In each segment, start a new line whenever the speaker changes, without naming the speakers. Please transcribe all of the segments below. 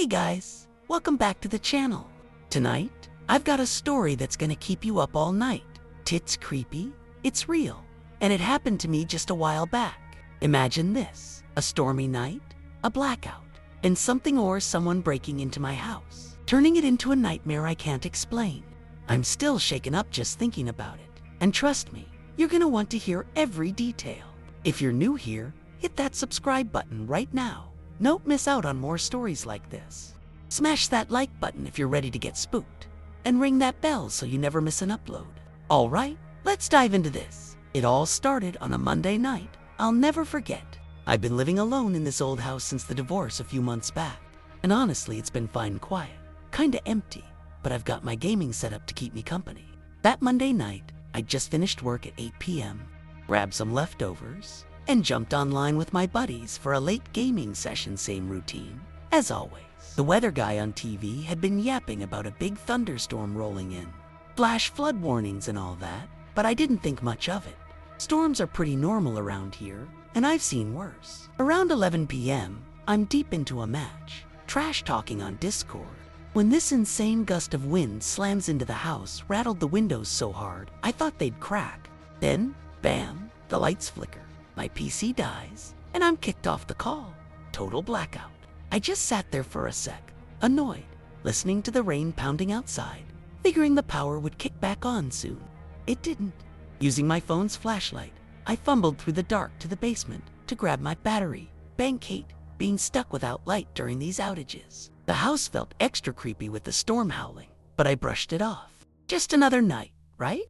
Hey guys, welcome back to the channel. Tonight, I've got a story that's gonna keep you up all night. It's creepy, it's real, and it happened to me just a while back. Imagine this, a stormy night, a blackout, and something or someone breaking into my house, turning it into a nightmare I can't explain. I'm still shaken up just thinking about it. And trust me, you're gonna want to hear every detail. If you're new here, hit that subscribe button right now. Don't miss out on more stories like this. Smash that like button if you're ready to get spooked. And ring that bell so you never miss an upload. All right, let's dive into this. It all started on a Monday night I'll never forget. I've been living alone in this old house since the divorce a few months back. And honestly, it's been fine quiet, kinda empty, but I've got my gaming set up to keep me company. That Monday night, I'd just finished work at 8 p.m., grabbed some leftovers, and jumped online with my buddies for a late gaming session, same routine. As always, the weather guy on TV had been yapping about a big thunderstorm rolling in. Flash flood warnings and all that, but I didn't think much of it. Storms are pretty normal around here, and I've seen worse. Around 11 p.m., I'm deep into a match, trash talking on Discord, when this insane gust of wind slams into the house, rattled the windows so hard, I thought they'd crack. Then, bam, the lights flicker, my PC dies, and I'm kicked off the call. Total blackout. I just sat there for a sec, annoyed, listening to the rain pounding outside, figuring the power would kick back on soon. It didn't. Using my phone's flashlight, I fumbled through the dark to the basement to grab my battery. Bank hate being stuck without light during these outages. The house felt extra creepy with the storm howling, but I brushed it off. Just another night, right?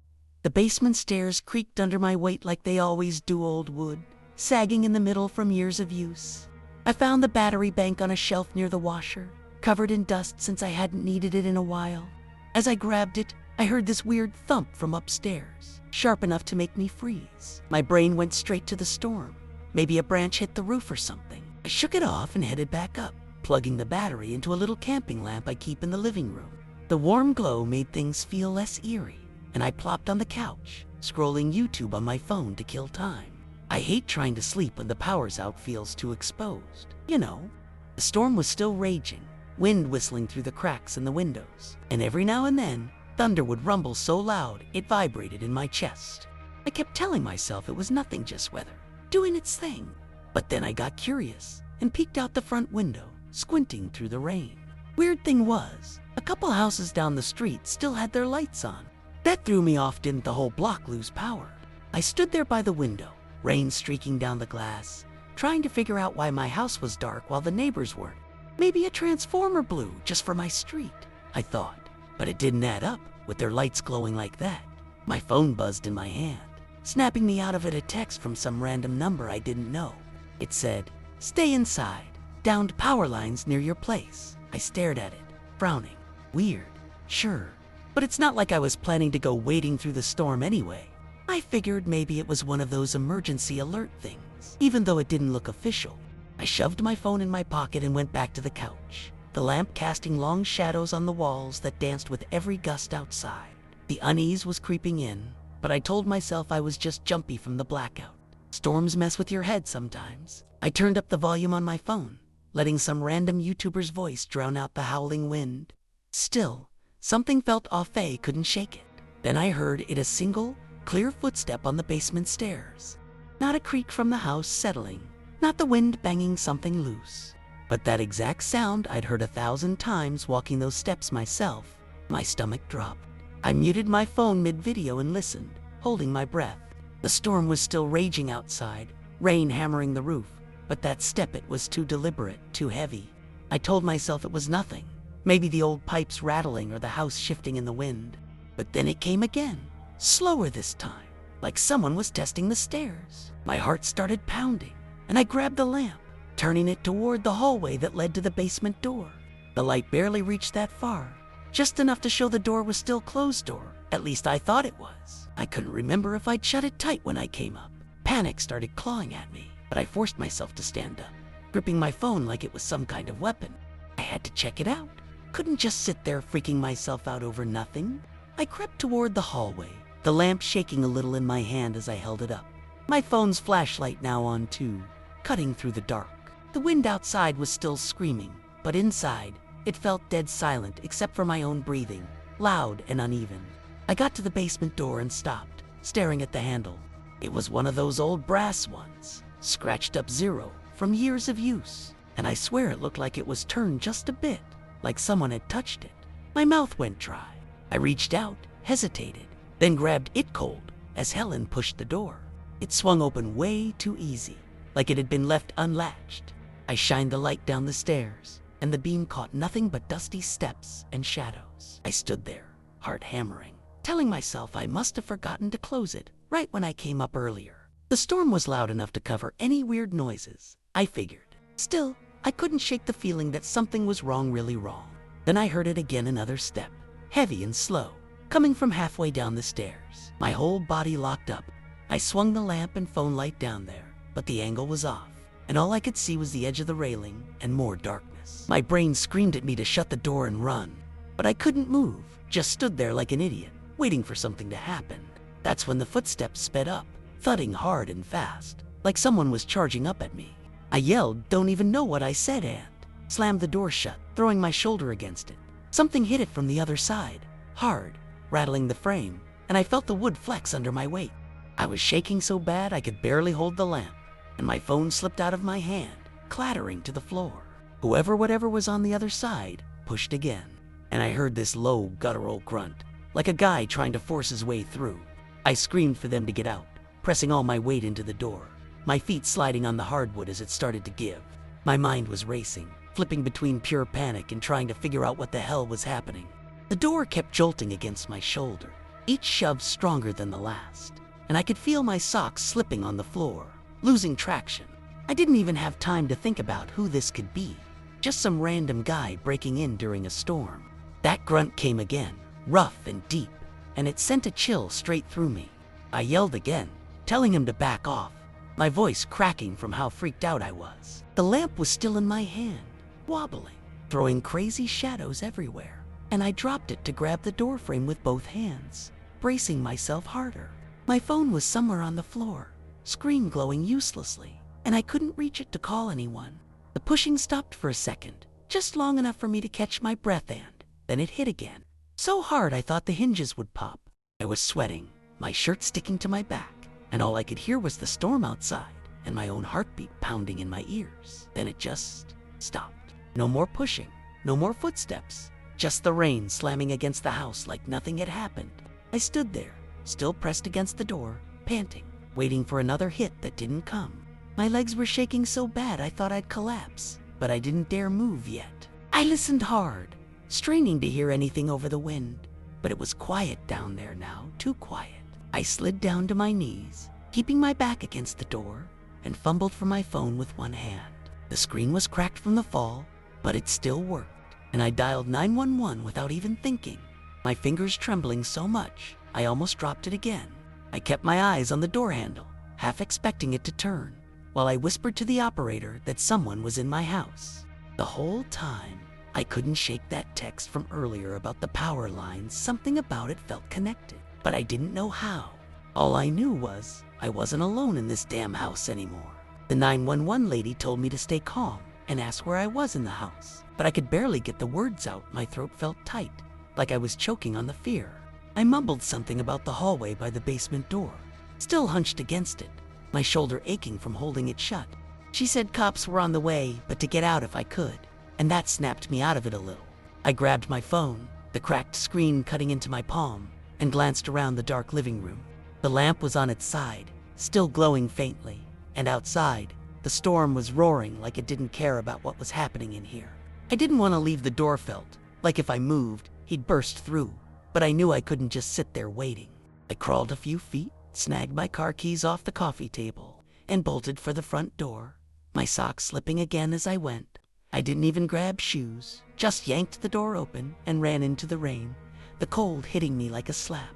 The basement stairs creaked under my weight like they always do, old wood, sagging in the middle from years of use. I found the battery bank on a shelf near the washer, covered in dust since I hadn't needed it in a while. As I grabbed it, I heard this weird thump from upstairs, sharp enough to make me freeze. My brain went straight to the storm. Maybe a branch hit the roof or something. I shook it off and headed back up, plugging the battery into a little camping lamp I keep in the living room. The warm glow made things feel less eerie, and I plopped on the couch, scrolling YouTube on my phone to kill time. I hate trying to sleep when the power's out, feels too exposed. You know, the storm was still raging, wind whistling through the cracks in the windows, and every now and then, thunder would rumble so loud it vibrated in my chest. I kept telling myself it was nothing, just weather, doing its thing. But then I got curious and peeked out the front window, squinting through the rain. Weird thing was, a couple houses down the street still had their lights on. That threw me off. Didn't the whole block lose power? I stood there by the window, rain streaking down the glass, trying to figure out why my house was dark while the neighbors weren't. Maybe a transformer blew just for my street, I thought. But it didn't add up with their lights glowing like that. My phone buzzed in my hand, snapping me out of it a text from some random number I didn't know. It said, "Stay inside. Downed power lines near your place." I stared at it, frowning. Weird, sure, but it's not like I was planning to go wading through the storm anyway. I figured maybe it was one of those emergency alert things, even though it didn't look official. I shoved my phone in my pocket and went back to the couch, the lamp casting long shadows on the walls that danced with every gust outside. The unease was creeping in, but I told myself I was just jumpy from the blackout. Storms mess with your head sometimes. I turned up the volume on my phone, letting some random YouTuber's voice drown out the howling wind. Still, something felt off. I couldn't shake it. Then I heard a single, clear footstep on the basement stairs. Not a creak from the house settling, not the wind banging something loose, but that exact sound I'd heard 1,000 times walking those steps myself. My stomach dropped. I muted my phone mid-video and listened, holding my breath. The storm was still raging outside, rain hammering the roof, but that step, it was too deliberate, too heavy. I told myself it was nothing, maybe the old pipes rattling or the house shifting in the wind. But then it came again, slower this time, like someone was testing the stairs. My heart started pounding, and I grabbed the lamp, turning it toward the hallway that led to the basement door. The light barely reached that far, just enough to show the door was still closed, or at least I thought it was. I couldn't remember if I'd shut it tight when I came up. Panic started clawing at me, but I forced myself to stand up, gripping my phone like it was some kind of weapon. I had to check it out. Couldn't just sit there freaking myself out over nothing. I crept toward the hallway, the lamp shaking a little in my hand as I held it up. My phone's flashlight now on too, cutting through the dark. The wind outside was still screaming, but inside, it felt dead silent except for my own breathing, loud and uneven. I got to the basement door and stopped, staring at the handle. It was one of those old brass ones, scratched up 0 from years of use, and I swear it looked like it was turned just a bit, like someone had touched it. My mouth went dry. I reached out, hesitated, then grabbed it cold as Helen pushed the door. It swung open way too easy, like it had been left unlatched. I shined the light down the stairs, and the beam caught nothing but dusty steps and shadows. I stood there, heart hammering, telling myself I must have forgotten to close it right when I came up earlier. The storm was loud enough to cover any weird noises, I figured. Still, I couldn't shake the feeling that something was wrong, really wrong. Then I heard it again, another step, heavy and slow, coming from halfway down the stairs. My whole body locked up. I swung the lamp and phone light down there, but the angle was off, and all I could see was the edge of the railing and more darkness. My brain screamed at me to shut the door and run, but I couldn't move, just stood there like an idiot, waiting for something to happen. That's when the footsteps sped up, thudding hard and fast, like someone was charging up at me. I yelled, don't even know what I said, and slammed the door shut, throwing my shoulder against it. Something hit it from the other side, hard, rattling the frame, and I felt the wood flex under my weight. I was shaking so bad I could barely hold the lamp, and my phone slipped out of my hand, clattering to the floor. Whatever was on the other side pushed again, and I heard this low, guttural grunt, like a guy trying to force his way through. I screamed for them to get out, pressing all my weight into the door, my feet sliding on the hardwood as it started to give. My mind was racing, flipping between pure panic and trying to figure out what the hell was happening. The door kept jolting against my shoulder, each shove stronger than the last, and I could feel my socks slipping on the floor, losing traction. I didn't even have time to think about who this could be, just some random guy breaking in during a storm. That grunt came again, rough and deep, and it sent a chill straight through me. I yelled again, telling him to back off, my voice cracking from how freaked out I was. The lamp was still in my hand, wobbling, throwing crazy shadows everywhere, and I dropped it to grab the doorframe with both hands, bracing myself harder. My phone was somewhere on the floor, screen glowing uselessly, and I couldn't reach it to call anyone. The pushing stopped for a second, just long enough for me to catch my breath, and then it hit again, so hard I thought the hinges would pop. I was sweating, my shirt sticking to my back, and all I could hear was the storm outside and my own heartbeat pounding in my ears. Then it just stopped. No more pushing, no more footsteps, just the rain slamming against the house like nothing had happened. I stood there, still pressed against the door, panting, waiting for another hit that didn't come. My legs were shaking so bad I thought I'd collapse, but I didn't dare move yet. I listened hard, straining to hear anything over the wind, but it was quiet down there now, too quiet. I slid down to my knees, keeping my back against the door, and fumbled for my phone with one hand. The screen was cracked from the fall, but it still worked, and I dialed 911 without even thinking, my fingers trembling so much I almost dropped it again. I kept my eyes on the door handle, half expecting it to turn, while I whispered to the operator that someone was in my house. The whole time, I couldn't shake that text from earlier about the power lines. Something about it felt connected, but I didn't know how. All I knew was I wasn't alone in this damn house anymore. The 911 lady told me to stay calm and ask where I was in the house, but I could barely get the words out. My throat felt tight, like I was choking on the fear. I mumbled something about the hallway by the basement door, still hunched against it, my shoulder aching from holding it shut. She said cops were on the way, but to get out if I could, and that snapped me out of it a little. I grabbed my phone, the cracked screen cutting into my palm, and glanced around the dark living room. The lamp was on its side, still glowing faintly, and outside, the storm was roaring like it didn't care about what was happening in here. I didn't want to leave the door, felt like if I moved, he'd burst through, but I knew I couldn't just sit there waiting. I crawled a few feet, snagged my car keys off the coffee table, and bolted for the front door, my socks slipping again as I went. I didn't even grab shoes, just yanked the door open and ran into the rain, the cold hitting me like a slap.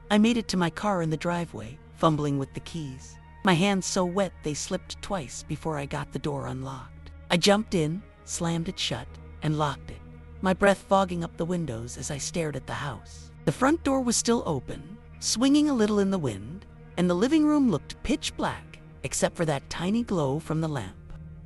I made it to my car in the driveway, fumbling with the keys, my hands so wet they slipped twice before I got the door unlocked. I jumped in, slammed it shut, and locked it, my breath fogging up the windows as I stared at the house. The front door was still open, swinging a little in the wind, and the living room looked pitch black, except for that tiny glow from the lamp.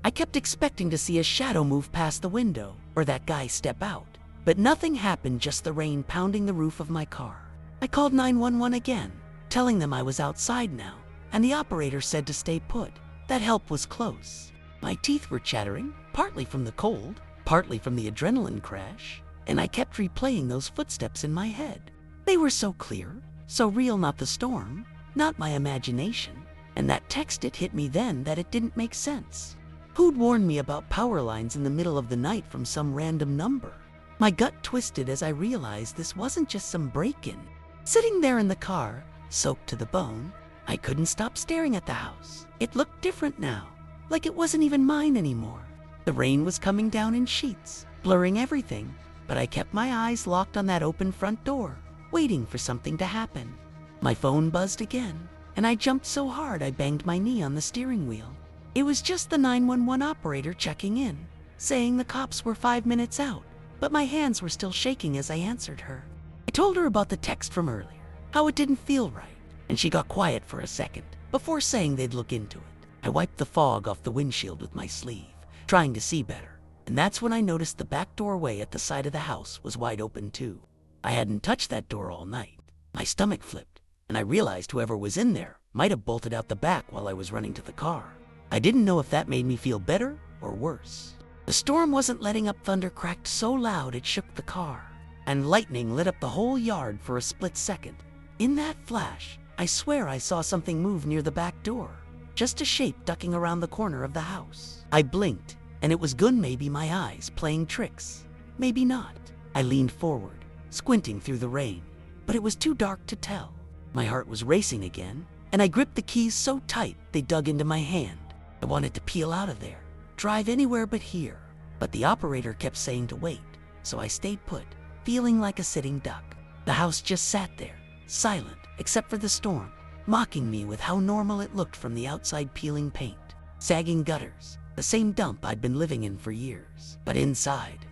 I kept expecting to see a shadow move past the window, or that guy step out. But nothing happened, just the rain pounding the roof of my car. I called 911 again, telling them I was outside now, and the operator said to stay put. That help was close. My teeth were chattering, partly from the cold, partly from the adrenaline crash, and I kept replaying those footsteps in my head. They were so clear, so real, not the storm, not my imagination. And that text, it hit me then that it didn't make sense. Who'd warned me about power lines in the middle of the night from some random number? My gut twisted as I realized this wasn't just some break-in. Sitting there in the car, soaked to the bone, I couldn't stop staring at the house. It looked different now, like it wasn't even mine anymore. The rain was coming down in sheets, blurring everything, but I kept my eyes locked on that open front door, waiting for something to happen. My phone buzzed again, and I jumped so hard I banged my knee on the steering wheel. It was just the 911 operator checking in, saying the cops were 5 minutes out, but my hands were still shaking as I answered her. I told her about the text from earlier, how it didn't feel right, and she got quiet for a second before saying they'd look into it. I wiped the fog off the windshield with my sleeve, trying to see better, and that's when I noticed the back doorway at the side of the house was wide open too. I hadn't touched that door all night. My stomach flipped, and I realized whoever was in there might have bolted out the back while I was running to the car. I didn't know if that made me feel better or worse. The storm wasn't letting up. Thunder cracked so loud it shook the car, and lightning lit up the whole yard for a split second. In that flash, I swear I saw something move near the back door, just a shape ducking around the corner of the house. I blinked, and it was gone. Maybe my eyes playing tricks, maybe not. I leaned forward, squinting through the rain, but it was too dark to tell. My heart was racing again, and I gripped the keys so tight they dug into my hand. I wanted to peel out of there, drive anywhere but here, but the operator kept saying to wait, so I stayed put, feeling like a sitting duck. The house just sat there, silent except for the storm, mocking me with how normal it looked from the outside. Peeling paint, sagging gutters, the same dump I'd been living in for years. But inside,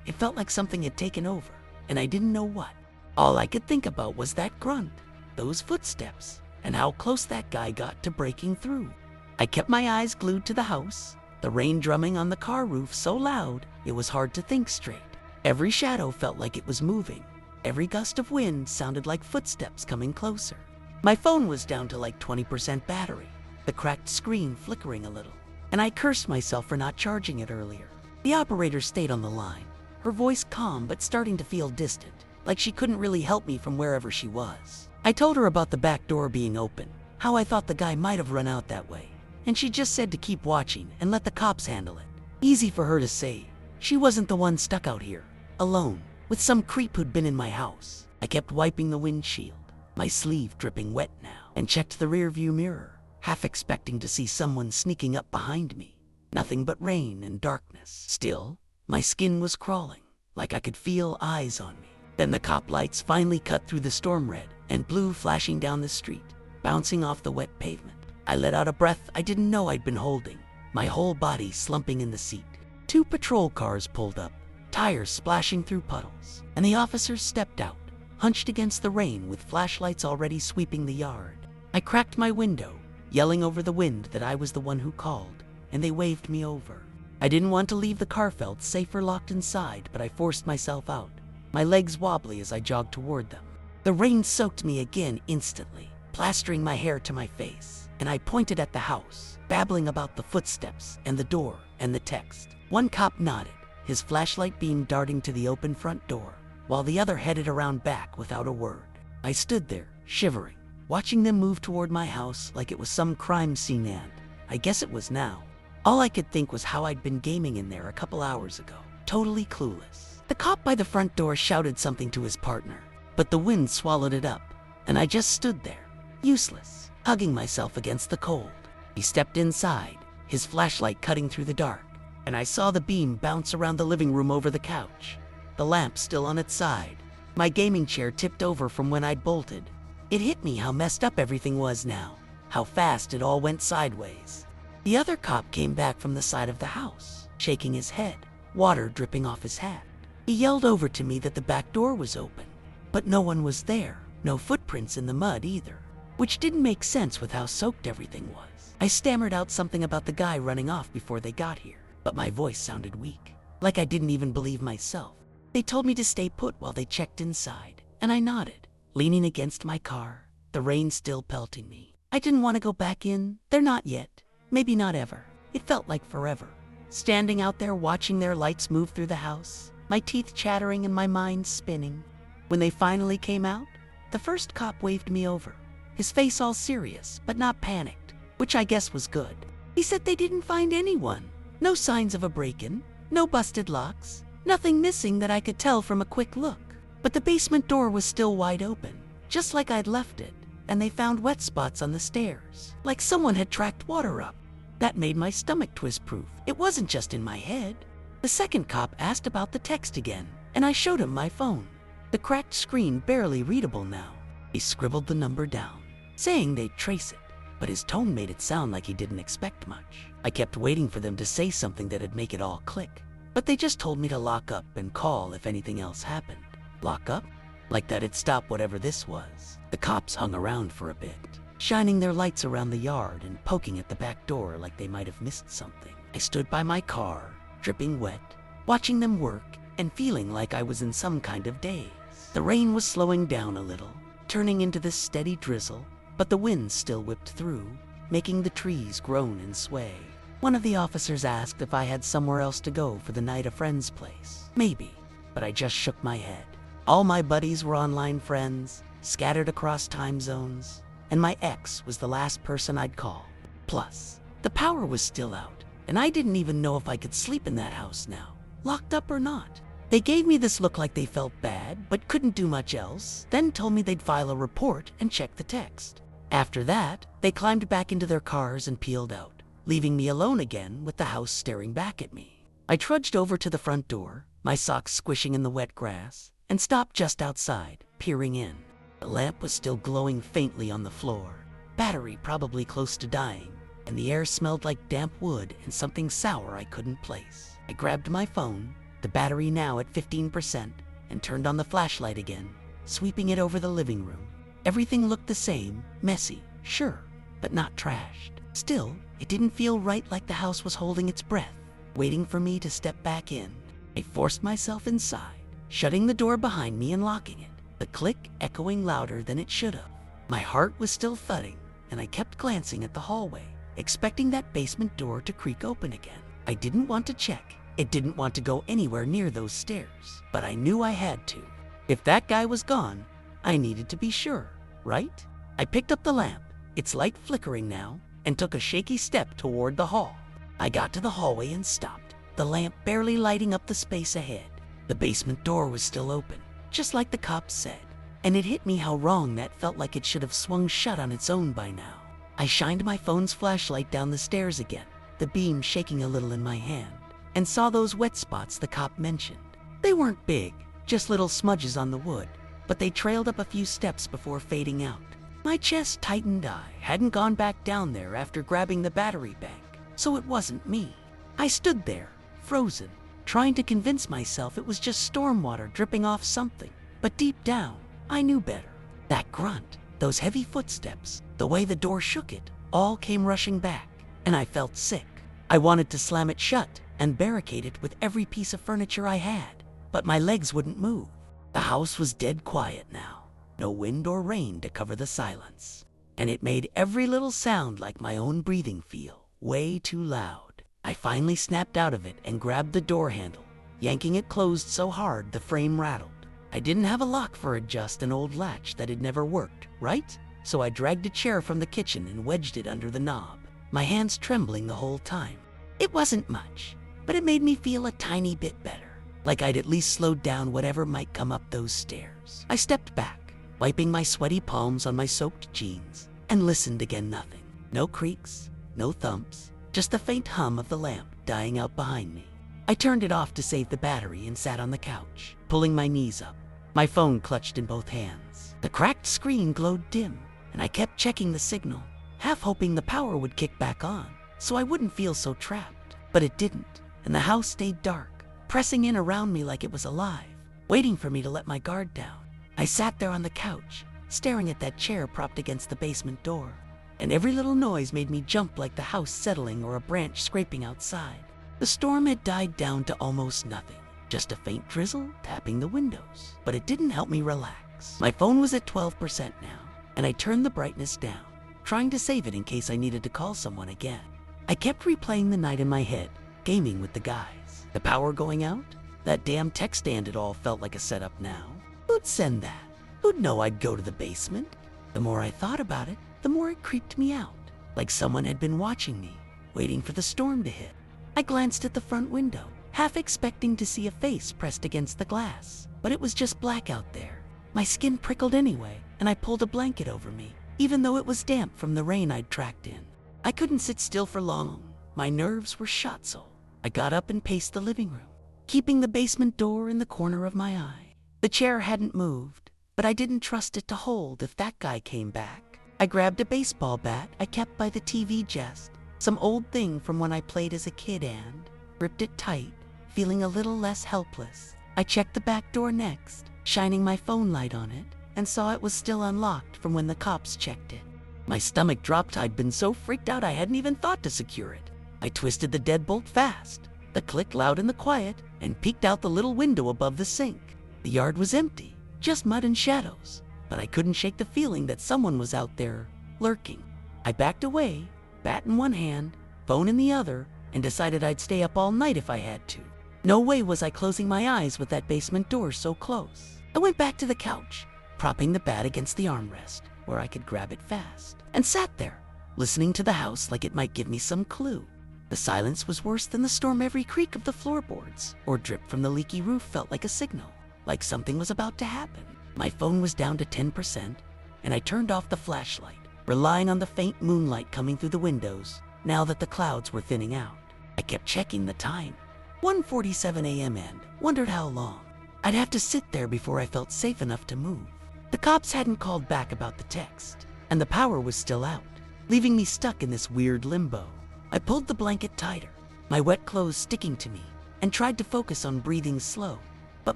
it felt like something had taken over, and I didn't know what. All I could think about was that grunt, those footsteps, and how close that guy got to breaking through. I kept my eyes glued to the house, the rain drumming on the car roof so loud it was hard to think straight. Every shadow felt like it was moving. Every gust of wind sounded like footsteps coming closer. My phone was down to like 20% battery, the cracked screen flickering a little, and I cursed myself for not charging it earlier. The operator stayed on the line, her voice calm but starting to feel distant, like she couldn't really help me from wherever she was. I told her about the back door being open, how I thought the guy might have run out that way, and she just said to keep watching and let the cops handle it. Easy for her to say. She wasn't the one stuck out here, alone, with some creep who'd been in my house. I kept wiping the windshield, my sleeve dripping wet now, and checked the rearview mirror, half expecting to see someone sneaking up behind me. Nothing but rain and darkness. Still, my skin was crawling, like I could feel eyes on me. Then the cop lights finally cut through the storm, red and blue flashing down the street, bouncing off the wet pavement. I let out a breath I didn't know I'd been holding, my whole body slumping in the seat. 2 patrol cars pulled up, tires splashing through puddles, and the officers stepped out, hunched against the rain with flashlights already sweeping the yard. I cracked my window, yelling over the wind that I was the one who called, and they waved me over. I didn't want to leave the car, felt safer locked inside, but I forced myself out, my legs wobbly as I jogged toward them. The rain soaked me again instantly, plastering my hair to my face, and I pointed at the house, babbling about the footsteps and the door and the text. One cop nodded, his flashlight beam darting to the open front door, while the other headed around back without a word. I stood there, shivering, watching them move toward my house like it was some crime scene, and I guess it was now. All I could think was how I'd been gaming in there a couple hours ago, totally clueless. The cop by the front door shouted something to his partner, but the wind swallowed it up, and I just stood there, useless, hugging myself against the cold. He stepped inside, his flashlight cutting through the dark, and I saw the beam bounce around the living room over the couch, the lamp still on its side. My gaming chair tipped over from when I'd bolted. It hit me how messed up everything was now, how fast it all went sideways. The other cop came back from the side of the house, shaking his head, water dripping off his hat. He yelled over to me that the back door was open, but no one was there, no footprints in the mud either, which didn't make sense with how soaked everything was. I stammered out something about the guy running off before they got here, but my voice sounded weak. like I didn't even believe myself. They told me to stay put while they checked inside, and I nodded, leaning against my car, the rain still pelting me. I didn't want to go back in. They're not yet. Maybe not ever. It felt like forever. Standing out there watching their lights move through the house, my teeth chattering and my mind spinning. When they finally came out, the first cop waved me over, his face all serious but not panicked, which I guess was good. He said they didn't find anyone. No signs of a break-in, no busted locks, nothing missing that I could tell from a quick look. But the basement door was still wide open, just like I'd left it, and they found wet spots on the stairs, like someone had tracked water up. That made my stomach twist proof. It wasn't just in my head. The second cop asked about the text again, and I showed him my phone. The cracked screen barely readable now. He scribbled the number down, saying they'd trace it, but his tone made it sound like he didn't expect much. I kept waiting for them to say something that'd make it all click, but they just told me to lock up and call if anything else happened. Lock up? Like that'd stop whatever this was. The cops hung around for a bit, shining their lights around the yard and poking at the back door like they might have missed something. I stood by my car, dripping wet, watching them work and feeling like I was in some kind of daze. The rain was slowing down a little, turning into this steady drizzle, but the wind still whipped through, making the trees groan and sway. One of the officers asked if I had somewhere else to go for the night, a friend's place. Maybe, but I just shook my head. All my buddies were online friends, scattered across time zones, and my ex was the last person I'd call. Plus, the power was still out, and I didn't even know if I could sleep in that house now, locked up or not. They gave me this look like they felt bad, but couldn't do much else, then told me they'd file a report and check the text. After that, they climbed back into their cars and peeled out, leaving me alone again with the house staring back at me. I trudged over to the front door, my socks squishing in the wet grass, and stopped just outside, peering in. The lamp was still glowing faintly on the floor, battery probably close to dying, and the air smelled like damp wood and something sour I couldn't place. I grabbed my phone, the battery now at 15%, and turned on the flashlight again, sweeping it over the living room. Everything looked the same, messy, sure, but not trashed. Still, it didn't feel right, like the house was holding its breath, waiting for me to step back in. I forced myself inside, shutting the door behind me and locking it, the click echoing louder than it should have. My heart was still thudding, and I kept glancing at the hallway, expecting that basement door to creak open again. I didn't want to check. It didn't want to go anywhere near those stairs, but I knew I had to. If that guy was gone, I needed to be sure, right? I picked up the lamp, its light flickering now, and took a shaky step toward the hall. I got to the hallway and stopped, the lamp barely lighting up the space ahead. The basement door was still open, just like the cops said, and it hit me how wrong that felt, like it should have swung shut on its own by now. I shined my phone's flashlight down the stairs again, the beam shaking a little in my hand, and saw those wet spots the cop mentioned. They weren't big, just little smudges on the wood, but they trailed up a few steps before fading out. My chest tightened. I hadn't gone back down there after grabbing the battery bank, so it wasn't me. I stood there, frozen, trying to convince myself it was just storm water dripping off something. But deep down, I knew better. That grunt, those heavy footsteps, the way the door shook it, all came rushing back, and I felt sick. I wanted to slam it shut and barricade it with every piece of furniture I had, but my legs wouldn't move. The house was dead quiet now, no wind or rain to cover the silence, and it made every little sound like my own breathing feel way too loud. I finally snapped out of it and grabbed the door handle, yanking it closed so hard the frame rattled. I didn't have a lock for it, just an old latch that had never worked, right? So I dragged a chair from the kitchen and wedged it under the knob, my hands trembling the whole time. It wasn't much, but it made me feel a tiny bit better, like I'd at least slowed down whatever might come up those stairs. I stepped back, wiping my sweaty palms on my soaked jeans, and listened again. Nothing. No creaks, no thumps, just the faint hum of the lamp dying out behind me. I turned it off to save the battery and sat on the couch, pulling my knees up, my phone clutched in both hands. The cracked screen glowed dim, and I kept checking the signal, half hoping the power would kick back on, so I wouldn't feel so trapped. But it didn't, and the house stayed dark, pressing in around me like it was alive, waiting for me to let my guard down. I sat there on the couch, staring at that chair propped against the basement door, and every little noise made me jump, like the house settling or a branch scraping outside. The storm had died down to almost nothing, just a faint drizzle tapping the windows, but it didn't help me relax. My phone was at 12% now, and I turned the brightness down, trying to save it in case I needed to call someone again. I kept replaying the night in my head, gaming with the guys. The power going out? That damn tech stand, it all felt like a setup now. Who'd send that? Who'd know I'd go to the basement? The more I thought about it, the more it creeped me out, like someone had been watching me, waiting for the storm to hit. I glanced at the front window, half expecting to see a face pressed against the glass, but it was just black out there. My skin prickled anyway, and I pulled a blanket over me, even though it was damp from the rain I'd tracked in. I couldn't sit still for long. My nerves were shot, so I got up and paced the living room, keeping the basement door in the corner of my eye. The chair hadn't moved, but I didn't trust it to hold if that guy came back. I grabbed a baseball bat I kept by the TV chest, some old thing from when I played as a kid, and gripped it tight, feeling a little less helpless. I checked the back door next, shining my phone light on it, and saw it was still unlocked from when the cops checked it. My stomach dropped. I'd been so freaked out I hadn't even thought to secure it. I twisted the deadbolt fast, the click loud in the quiet, and peeked out the little window above the sink. The yard was empty, just mud and shadows, but I couldn't shake the feeling that someone was out there, lurking. I backed away, bat in one hand, phone in the other, and decided I'd stay up all night if I had to. No way was I closing my eyes with that basement door so close. I went back to the couch, propping the bat against the armrest where I could grab it fast, and sat there, listening to the house like it might give me some clue. The silence was worse than the storm. Every creak of the floorboards or drip from the leaky roof felt like a signal, like something was about to happen. My phone was down to 10%, and I turned off the flashlight, relying on the faint moonlight coming through the windows now that the clouds were thinning out. I kept checking the time. 1:47 a.m. and wondered how long I'd have to sit there before I felt safe enough to move. The cops hadn't called back about the text, and the power was still out, leaving me stuck in this weird limbo. I pulled the blanket tighter, my wet clothes sticking to me, and tried to focus on breathing slow, but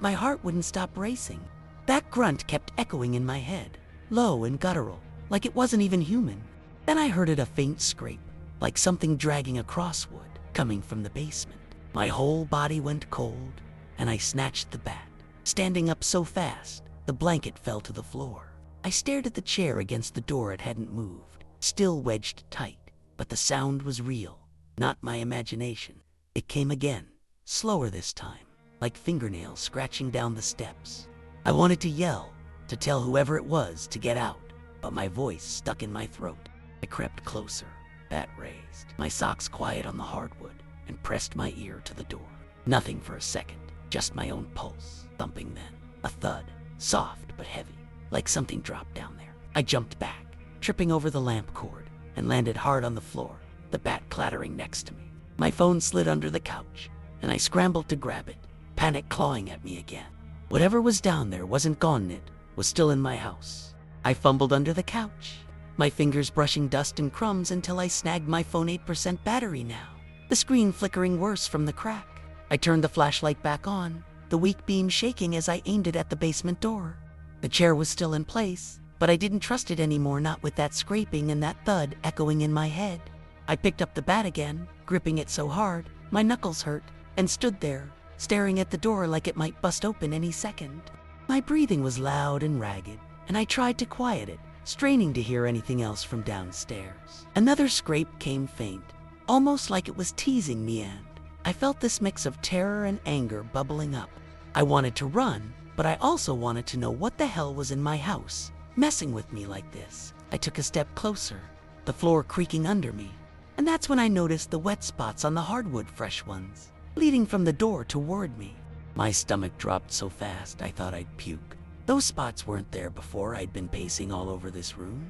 my heart wouldn't stop racing. That grunt kept echoing in my head, low and guttural, like it wasn't even human. Then I heard a faint scrape, like something dragging across wood, coming from the basement. My whole body went cold, and I snatched the bat, standing up so fast, the blanket fell to the floor. I stared at the chair against the door. It hadn't moved, still wedged tight, but the sound was real, not my imagination. It came again, slower this time, like fingernails scratching down the steps. I wanted to yell, to tell whoever it was to get out, but my voice stuck in my throat. I crept closer, bat raised, my socks quiet on the hardwood, and pressed my ear to the door. Nothing for a second, just my own pulse thumping. Then a thud, soft but heavy, like something dropped down there. I jumped back, tripping over the lamp cord, and landed hard on the floor, the bat clattering next to me. My phone slid under the couch, and I scrambled to grab it, panic clawing at me again. Whatever was down there wasn't gone. It was still in my house. I fumbled under the couch, my fingers brushing dust and crumbs until I snagged my phone. 8% battery now, the screen flickering worse from the crack. I turned the flashlight back on, the weak beam shaking as I aimed it at the basement door. The chair was still in place, but I didn't trust it anymore, not with that scraping and that thud echoing in my head. I picked up the bat again, gripping it so hard, my knuckles hurt, and stood there, staring at the door like it might bust open any second. My breathing was loud and ragged, and I tried to quiet it, straining to hear anything else from downstairs. Another scrape came faint, almost like it was teasing me, and I felt this mix of terror and anger bubbling up. I wanted to run, but I also wanted to know what the hell was in my house, messing with me like this. I took a step closer, the floor creaking under me, and that's when I noticed the wet spots on the hardwood, fresh ones, leading from the door toward me. My stomach dropped so fast I thought I'd puke. Those spots weren't there before. I'd been pacing all over this room,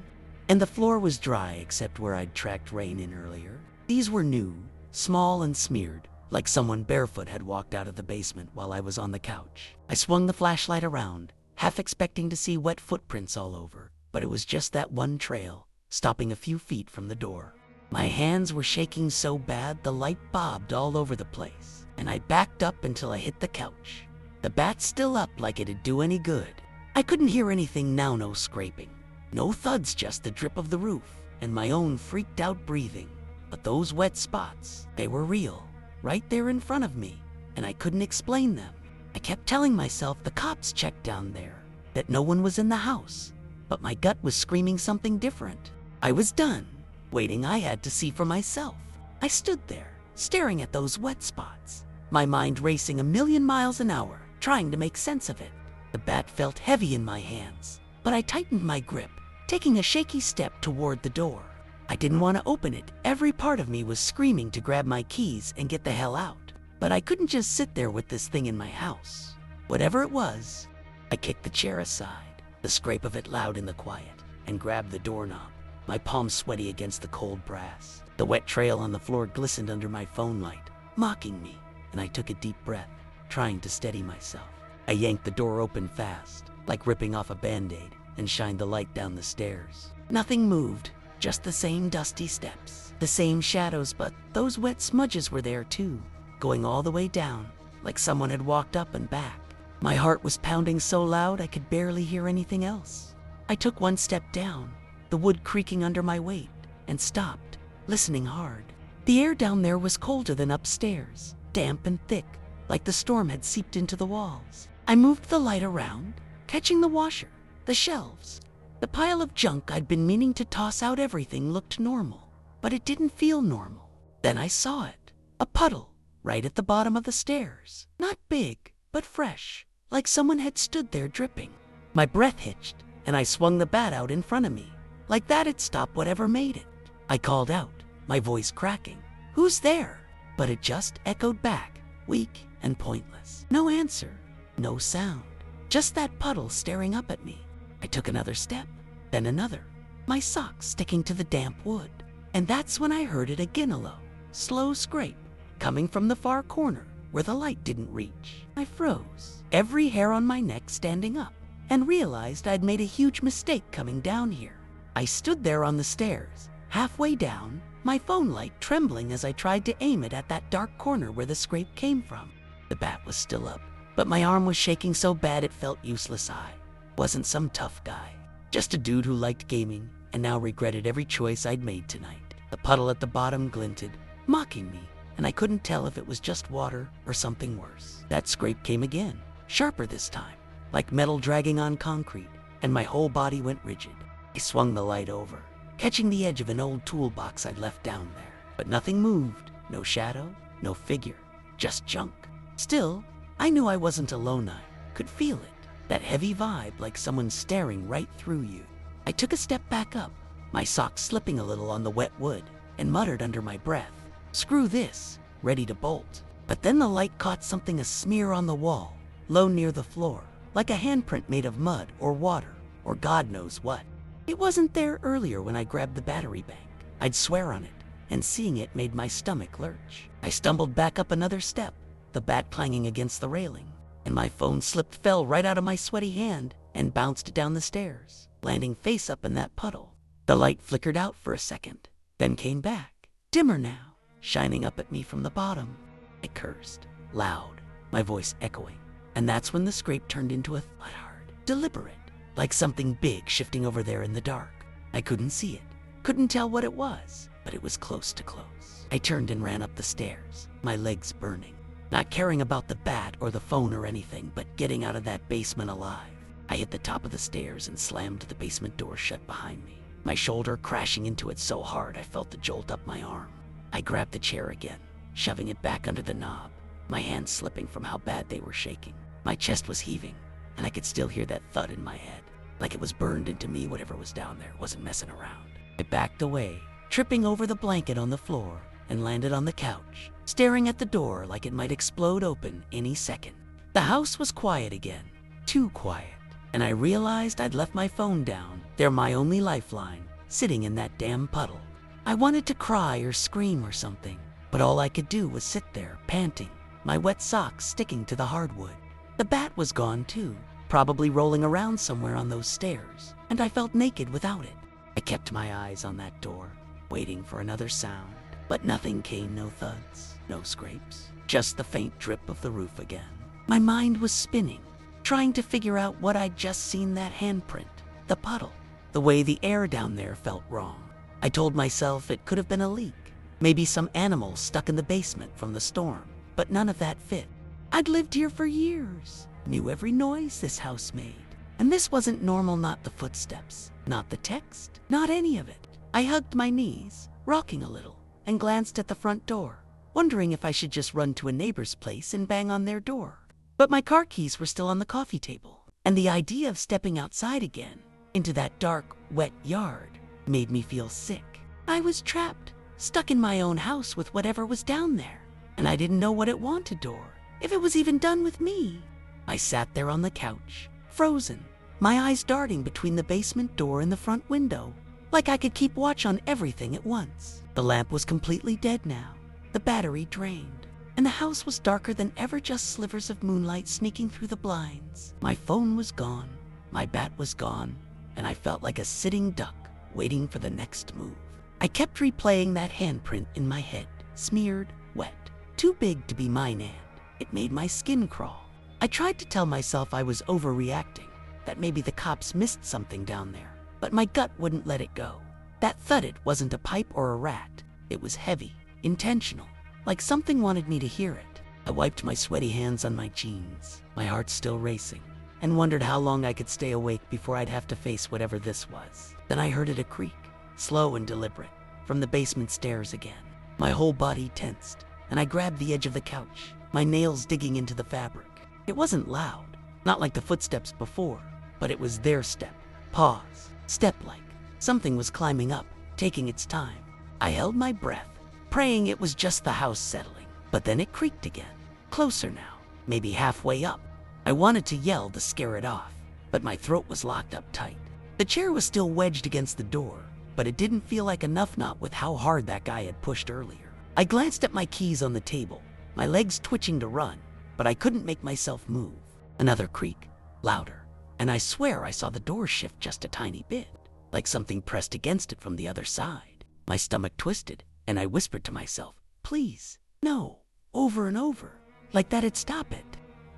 and the floor was dry except where I'd tracked rain in earlier. These were new, small and smeared, like someone barefoot had walked out of the basement while I was on the couch. I swung the flashlight around, half expecting to see wet footprints all over, but it was just that one trail, stopping a few feet from the door. My hands were shaking so bad the light bobbed all over the place, and I backed up until I hit the couch. The bat still up like it'd do any good. I couldn't hear anything now, no scraping, no thuds, just the drip of the roof and my own freaked out breathing. But those wet spots, they were real, right there in front of me, and I couldn't explain them. I kept telling myself the cops checked down there, that no one was in the house, but my gut was screaming something different. I was done. Waiting, I had to see for myself. I stood there, staring at those wet spots, my mind racing a million miles an hour, trying to make sense of it. The bat felt heavy in my hands, but I tightened my grip, taking a shaky step toward the door. I didn't want to open it. Every part of me was screaming to grab my keys and get the hell out. But I couldn't just sit there with this thing in my house. Whatever it was, I kicked the chair aside, the scrape of it loud in the quiet, and grabbed the doorknob, my palms sweaty against the cold brass. The wet trail on the floor glistened under my phone light, mocking me, and I took a deep breath, trying to steady myself. I yanked the door open fast, like ripping off a Band-Aid, and shined the light down the stairs. Nothing moved, just the same dusty steps, the same shadows, but those wet smudges were there too, going all the way down, like someone had walked up and back. My heart was pounding so loud I could barely hear anything else. I took one step down, the wood creaking under my weight, and stopped, listening hard. The air down there was colder than upstairs, damp and thick, like the storm had seeped into the walls. I moved the light around, catching the washer, the shelves. The pile of junk I'd been meaning to toss out. Everything looked normal, but it didn't feel normal. Then I saw it, a puddle, right at the bottom of the stairs. Not big, but fresh, like someone had stood there dripping. My breath hitched, and I swung the bat out in front of me. Like that, it stopped whatever made it. I called out, my voice cracking, "Who's there?" But it just echoed back, weak and pointless. No answer, no sound, just that puddle staring up at me. I took another step, then another, my socks sticking to the damp wood. And that's when I heard it again, a low, slow scrape, coming from the far corner where the light didn't reach. I froze, every hair on my neck standing up, and realized I'd made a huge mistake coming down here. I stood there on the stairs, halfway down, my phone light trembling as I tried to aim it at that dark corner where the scrape came from. The bat was still up, but my arm was shaking so bad it felt useless. I wasn't some tough guy, just a dude who liked gaming and now regretted every choice I'd made tonight. The puddle at the bottom glinted, mocking me, and I couldn't tell if it was just water or something worse. That scrape came again, sharper this time, like metal dragging on concrete, and my whole body went rigid. I swung the light over, catching the edge of an old toolbox I'd left down there. But nothing moved, no shadow, no figure, just junk. Still, I knew I wasn't alone. I could feel it, that heavy vibe, like someone staring right through you. I took a step back up, my socks slipping a little on the wet wood, and muttered under my breath, "Screw this," ready to bolt. But then the light caught something, a smear on the wall, low near the floor, like a handprint made of mud or water, or God knows what. It wasn't there earlier when I grabbed the battery bank. I'd swear on it, and seeing it made my stomach lurch. I stumbled back up another step, the bat clanging against the railing, and my phone fell right out of my sweaty hand and bounced down the stairs, landing face up in that puddle. The light flickered out for a second, then came back, dimmer now, shining up at me from the bottom. I cursed, loud, my voice echoing, and that's when the scrape turned into a thud, hard, deliberate, like something big shifting over there in the dark. I couldn't see it, couldn't tell what it was, but it was close to close. I turned and ran up the stairs, my legs burning, not caring about the bat or the phone or anything, but getting out of that basement alive. I hit the top of the stairs and slammed the basement door shut behind me, my shoulder crashing into it so hard I felt the jolt up my arm. I grabbed the chair again, shoving it back under the knob, my hands slipping from how bad they were shaking. My chest was heaving, and I could still hear that thud in my head, like it was burned into me. Whatever was down there wasn't messing around. I backed away, tripping over the blanket on the floor, and landed on the couch, staring at the door like it might explode open any second. The house was quiet again, too quiet, and I realized I'd left my phone down there, my only lifeline, sitting in that damn puddle. I wanted to cry or scream or something, but all I could do was sit there, panting, my wet socks sticking to the hardwood. The bat was gone too, probably rolling around somewhere on those stairs, and I felt naked without it. I kept my eyes on that door, waiting for another sound, but nothing came. No thuds, no scrapes, just the faint drip of the roof again. My mind was spinning, trying to figure out what I'd just seen, that handprint, the puddle, the way the air down there felt wrong. I told myself it could have been a leak, Maybe some animal stuck in the basement from the storm, but none of that fit. I'd lived here for years, knew every noise this house made. And this wasn't normal, not the footsteps, not the text, not any of it. I hugged my knees, rocking a little, and glanced at the front door, wondering if I should just run to a neighbor's place and bang on their door. But my car keys were still on the coffee table, and the idea of stepping outside again, into that dark, wet yard, made me feel sick. I was trapped, stuck in my own house with whatever was down there, and I didn't know what it wanted or if it was even done with me. I sat there on the couch, frozen, my eyes darting between the basement door and the front window, like I could keep watch on everything at once. The lamp was completely dead now, the battery drained, and the house was darker than ever, just slivers of moonlight sneaking through the blinds. My phone was gone, my bat was gone, and I felt like a sitting duck waiting for the next move. I kept replaying that handprint in my head, smeared, wet, too big to be mine, and it made my skin crawl. I tried to tell myself I was overreacting, that maybe the cops missed something down there, but my gut wouldn't let it go. That thudded wasn't a pipe or a rat. It was heavy, intentional, like something wanted me to hear it. I wiped my sweaty hands on my jeans, my heart still racing, and wondered how long I could stay awake before I'd have to face whatever this was. Then I heard it a creak, slow and deliberate, from the basement stairs again. My whole body tensed, and I grabbed the edge of the couch, my nails digging into the fabric. It wasn't loud, not like the footsteps before, but it was their step. Pause, step-like. Something was climbing up, taking its time. I held my breath, praying it was just the house settling, but then it creaked again. Closer now, maybe halfway up. I wanted to yell to scare it off, but my throat was locked up tight. The chair was still wedged against the door, but it didn't feel like enough, not with how hard that guy had pushed earlier. I glanced at my keys on the table, my legs twitching to run, but I couldn't make myself move. Another creak, louder, and I swear I saw the door shift just a tiny bit, like something pressed against it from the other side. My stomach twisted, and I whispered to myself, please, no, over and over, like that'd stop it.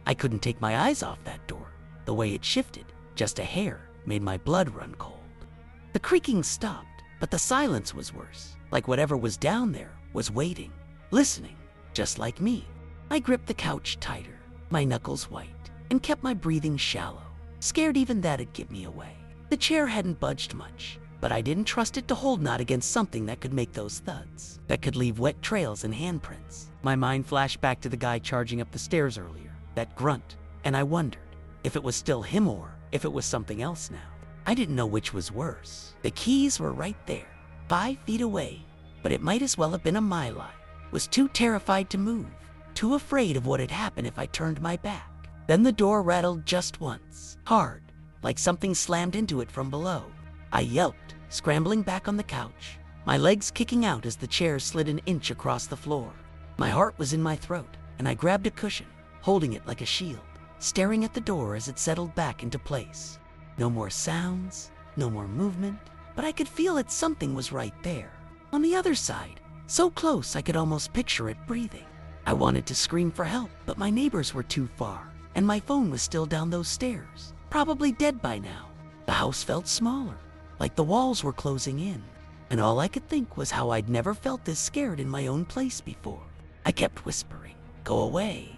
I couldn't take my eyes off that door. The way it shifted, just a hair, made my blood run cold. The creaking stopped, but the silence was worse, like whatever was down there was waiting, listening, just like me. I gripped the couch tighter, my knuckles white, and kept my breathing shallow, scared even that'd give me away. The chair hadn't budged much, but I didn't trust it to hold, not against something that could make those thuds, that could leave wet trails and handprints. My mind flashed back to the guy charging up the stairs earlier, that grunt, and I wondered if it was still him or if it was something else now. I didn't know which was worse. The keys were right there, 5 feet away, but it might as well have been a mile away. Was too terrified to move, too afraid of what had happened if I turned my back. Then the door rattled just once, hard, like something slammed into it from below. I yelped, scrambling back on the couch, my legs kicking out as the chair slid an inch across the floor. My heart was in my throat, and I grabbed a cushion, holding it like a shield, staring at the door as it settled back into place. No more sounds, no more movement, but I could feel that something was right there, on the other side, so close I could almost picture it breathing. I wanted to scream for help, but my neighbors were too far, and my phone was still down those stairs, probably dead by now. The house felt smaller, like the walls were closing in, and all I could think was how I'd never felt this scared in my own place before. I kept whispering, go away,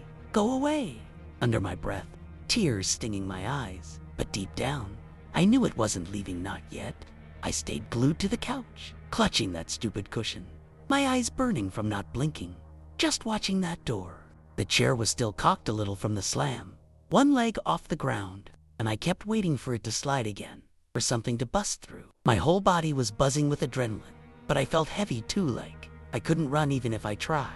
under my breath, tears stinging my eyes, but deep down, I knew it wasn't leaving, not yet. I stayed glued to the couch, clutching that stupid cushion, my eyes burning from not blinking, just watching that door. The chair was still cocked a little from the slam, one leg off the ground, and I kept waiting for it to slide again, for something to bust through. My whole body was buzzing with adrenaline, but I felt heavy too, like I couldn't run even if I tried.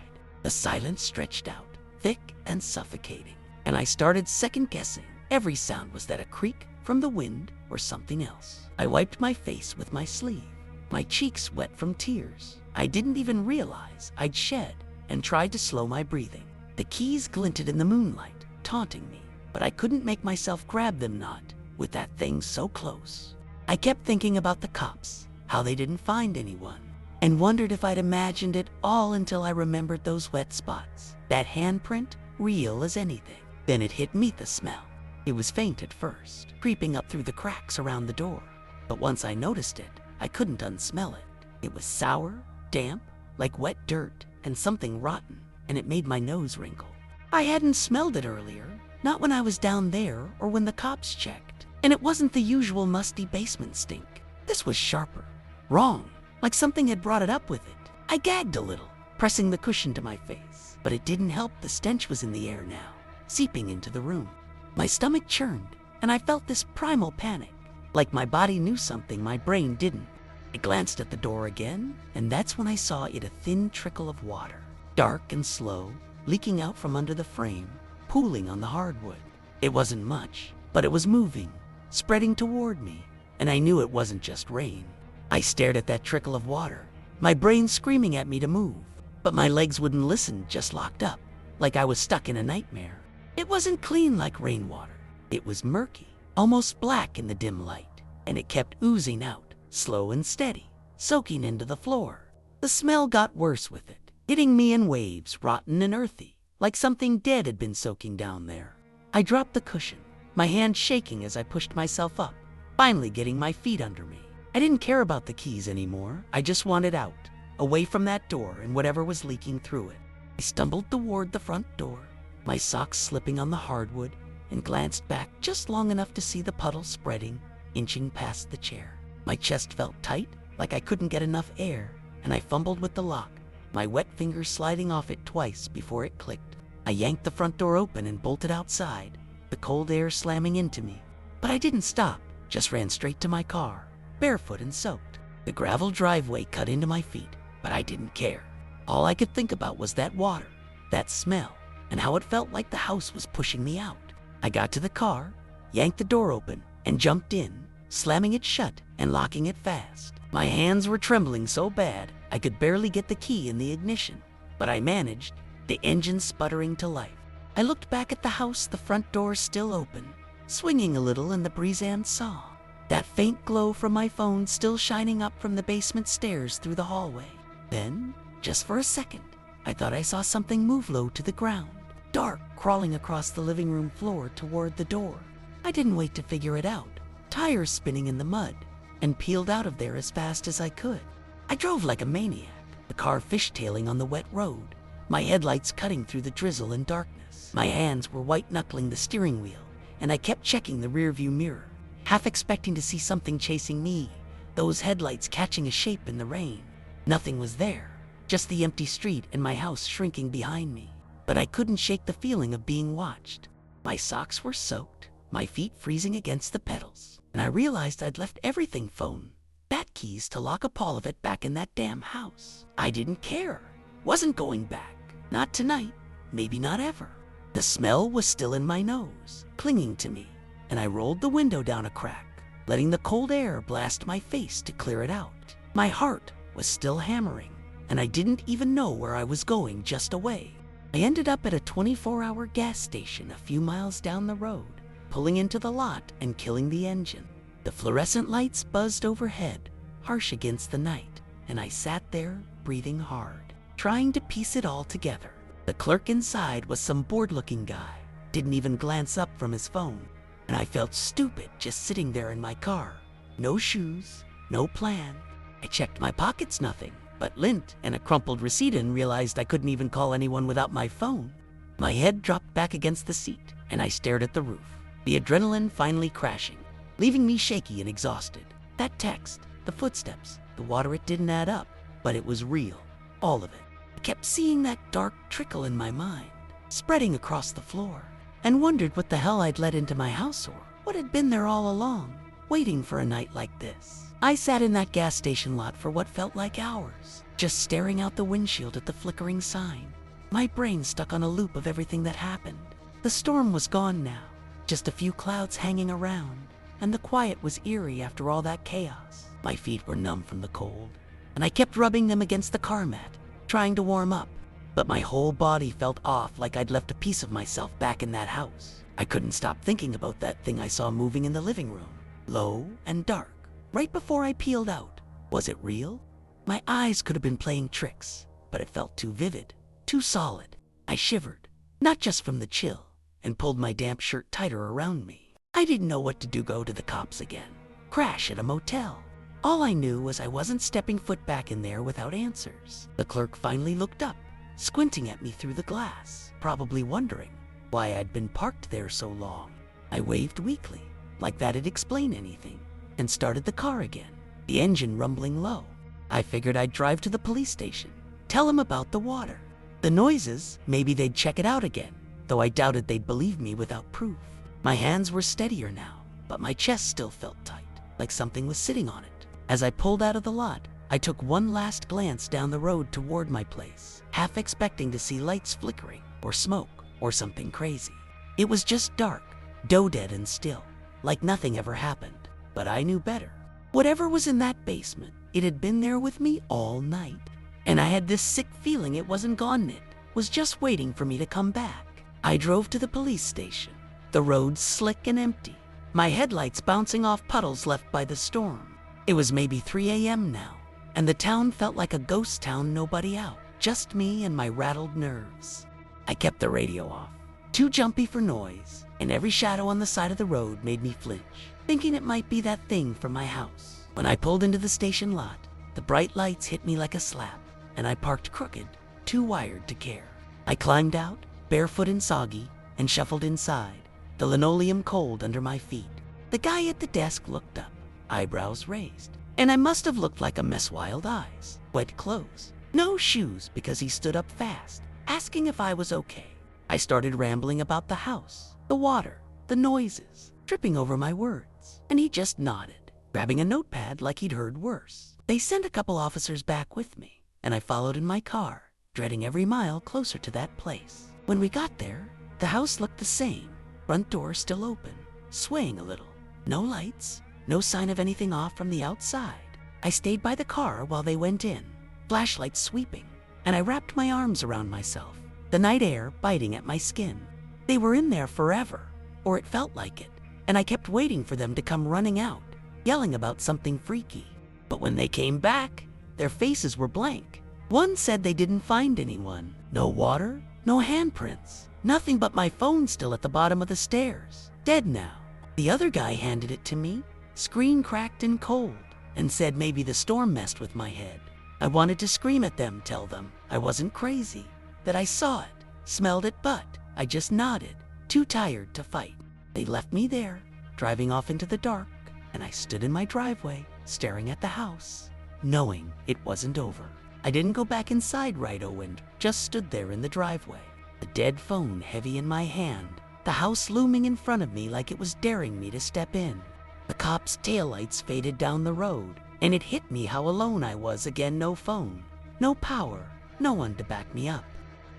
The silence stretched out, thick and suffocating, and I started second-guessing. Every sound was that a creak from the wind or something else. I wiped my face with my sleeve, my cheeks wet from tears I didn't even realize I'd shed, and tried to slow my breathing. The keys glinted in the moonlight, taunting me, but I couldn't make myself grab them, not with that thing so close. I kept thinking about the cops, how they didn't find anyone, and wondered if I'd imagined it all until I remembered those wet spots, that handprint, real as anything. Then it hit me, the smell. It was faint at first, creeping up through the cracks around the door, but once I noticed it, I couldn't unsmell it. It was sour, damp, like wet dirt and something rotten, and it made my nose wrinkle. I hadn't smelled it earlier, not when I was down there or when the cops checked. And it wasn't the usual musty basement stink. This was sharper, wrong, like something had brought it up with it. I gagged a little, pressing the cushion to my face, but it didn't help. The stench was in the air now, seeping into the room. My stomach churned, and I felt this primal panic, like my body knew something my brain didn't. I glanced at the door again, and that's when I saw it, a thin trickle of water, dark and slow, leaking out from under the frame, pooling on the hardwood. It wasn't much, but it was moving, spreading toward me, and I knew it wasn't just rain. I stared at that trickle of water, my brain screaming at me to move, but my legs wouldn't listen, just locked up, like I was stuck in a nightmare. It wasn't clean like rainwater. It was murky, almost black in the dim light, and it kept oozing out, slow and steady, soaking into the floor. The smell got worse with it, hitting me in waves, rotten and earthy, like something dead had been soaking down there. I dropped the cushion, my hand shaking as I pushed myself up, finally getting my feet under me. I didn't care about the keys anymore. I just wanted out, away from that door and whatever was leaking through it. I stumbled toward the front door, my socks slipping on the hardwood, and glanced back just long enough to see the puddle spreading, inching past the chair. My chest felt tight, like I couldn't get enough air, and I fumbled with the lock, my wet fingers sliding off it twice before it clicked. I yanked the front door open and bolted outside, the cold air slamming into me. But I didn't stop, just ran straight to my car, barefoot and soaked. The gravel driveway cut into my feet, but I didn't care. All I could think about was that water, that smell, and how it felt like the house was pushing me out. I got to the car, yanked the door open, and jumped in, slamming it shut and locking it fast. My hands were trembling so bad I could barely get the key in the ignition, but I managed, the engine sputtering to life. I looked back at the house, the front door still open, swinging a little in the breeze, and saw that faint glow from my phone still shining up from the basement stairs through the hallway. Then, just for a second, I thought I saw something move low to the ground, dark, crawling across the living room floor toward the door. I didn't wait to figure it out, tires spinning in the mud, and peeled out of there as fast as I could. I drove like a maniac, the car fishtailing on the wet road, my headlights cutting through the drizzle and darkness. My hands were white-knuckling the steering wheel, and I kept checking the rearview mirror, half expecting to see something chasing me, those headlights catching a shape in the rain. Nothing was there, just the empty street and my house shrinking behind me. But I couldn't shake the feeling of being watched. My socks were soaked, my feet freezing against the pedals, and I realized I'd left everything: phone, bat keys to lock up all of it, back in that damn house. I didn't care, wasn't going back, not tonight, maybe not ever. The smell was still in my nose, clinging to me, and I rolled the window down a crack, letting the cold air blast my face to clear it out. My heart was still hammering, and I didn't even know where I was going, just away. I ended up at a 24-hour gas station a few miles down the road, pulling into the lot and killing the engine. The fluorescent lights buzzed overhead, harsh against the night, and I sat there, breathing hard, trying to piece it all together. The clerk inside was some bored-looking guy, didn't even glance up from his phone, and I felt stupid just sitting there in my car. No shoes, no plan. I checked my pockets, nothing but lint and a crumpled receipt, and realized I couldn't even call anyone without my phone. My head dropped back against the seat, and I stared at the roof, the adrenaline finally crashing, leaving me shaky and exhausted. That text, the footsteps, the water, it didn't add up, but it was real, all of it. I kept seeing that dark trickle in my mind, spreading across the floor, and wondered what the hell I'd let into my house, or what had been there all along, waiting for a night like this. I sat in that gas station lot for what felt like hours, just staring out the windshield at the flickering sign, my brain stuck on a loop of everything that happened. The storm was gone now, just a few clouds hanging around, and the quiet was eerie after all that chaos. My feet were numb from the cold, and I kept rubbing them against the car mat, trying to warm up, but my whole body felt off, like I'd left a piece of myself back in that house. I couldn't stop thinking about that thing I saw moving in the living room, low and dark, right before I peeled out. Was it real? My eyes could have been playing tricks, but it felt too vivid, too solid. I shivered, not just from the chill, and pulled my damp shirt tighter around me. I didn't know what to do: go to the cops again, crash at a motel. All I knew was I wasn't stepping foot back in there without answers. The clerk finally looked up, squinting at me through the glass, probably wondering why I'd been parked there so long. I waved weakly, like that'd explain anything, and started the car again, the engine rumbling low. I figured I'd drive to the police station, tell them about the water. The noises, maybe they'd check it out again, though I doubted they'd believe me without proof. My hands were steadier now, but my chest still felt tight, like something was sitting on it. As I pulled out of the lot, I took one last glance down the road toward my place, half expecting to see lights flickering, or smoke, or something crazy. It was just dark, doe-dead and still, like nothing ever happened. But I knew better. Whatever was in that basement, it had been there with me all night. And I had this sick feeling it wasn't gone yet, was just waiting for me to come back. I drove to the police station, the roads slick and empty, my headlights bouncing off puddles left by the storm. It was maybe 3 a.m. now, and the town felt like a ghost town, nobody out, just me and my rattled nerves. I kept the radio off, too jumpy for noise, and every shadow on the side of the road made me flinch, thinking it might be that thing from my house. When I pulled into the station lot, the bright lights hit me like a slap, and I parked crooked, too wired to care. I climbed out, barefoot and soggy, and shuffled inside, the linoleum cold under my feet. The guy at the desk looked up, eyebrows raised, and I must have looked like a mess. Wild eyes, wet clothes, no shoes because he stood up fast, asking if I was okay. I started rambling about the house, the water, the noises, tripping over my words, and he just nodded, grabbing a notepad like he'd heard worse. They sent a couple officers back with me, and I followed in my car, dreading every mile closer to that place. When we got there, the house looked the same, front door still open, swaying a little. No lights, no sign of anything off from the outside. I stayed by the car while they went in, flashlights sweeping, and I wrapped my arms around myself, the night air biting at my skin. They were in there forever, or it felt like it, and I kept waiting for them to come running out, yelling about something freaky. But when they came back, their faces were blank. One said they didn't find anyone. No water, no handprints, nothing but my phone still at the bottom of the stairs, dead now. The other guy handed it to me, screen cracked and cold, and said maybe the storm messed with my head. I wanted to scream at them, tell them I wasn't crazy, that I saw it, smelled it, but I just nodded, too tired to fight. They left me there, driving off into the dark, and I stood in my driveway, staring at the house, knowing it wasn't over. I didn't go back inside right and just stood there in the driveway, the dead phone heavy in my hand, the house looming in front of me like it was daring me to step in. The cop's taillights faded down the road, and it hit me how alone I was again. No phone, no power, no one to back me up.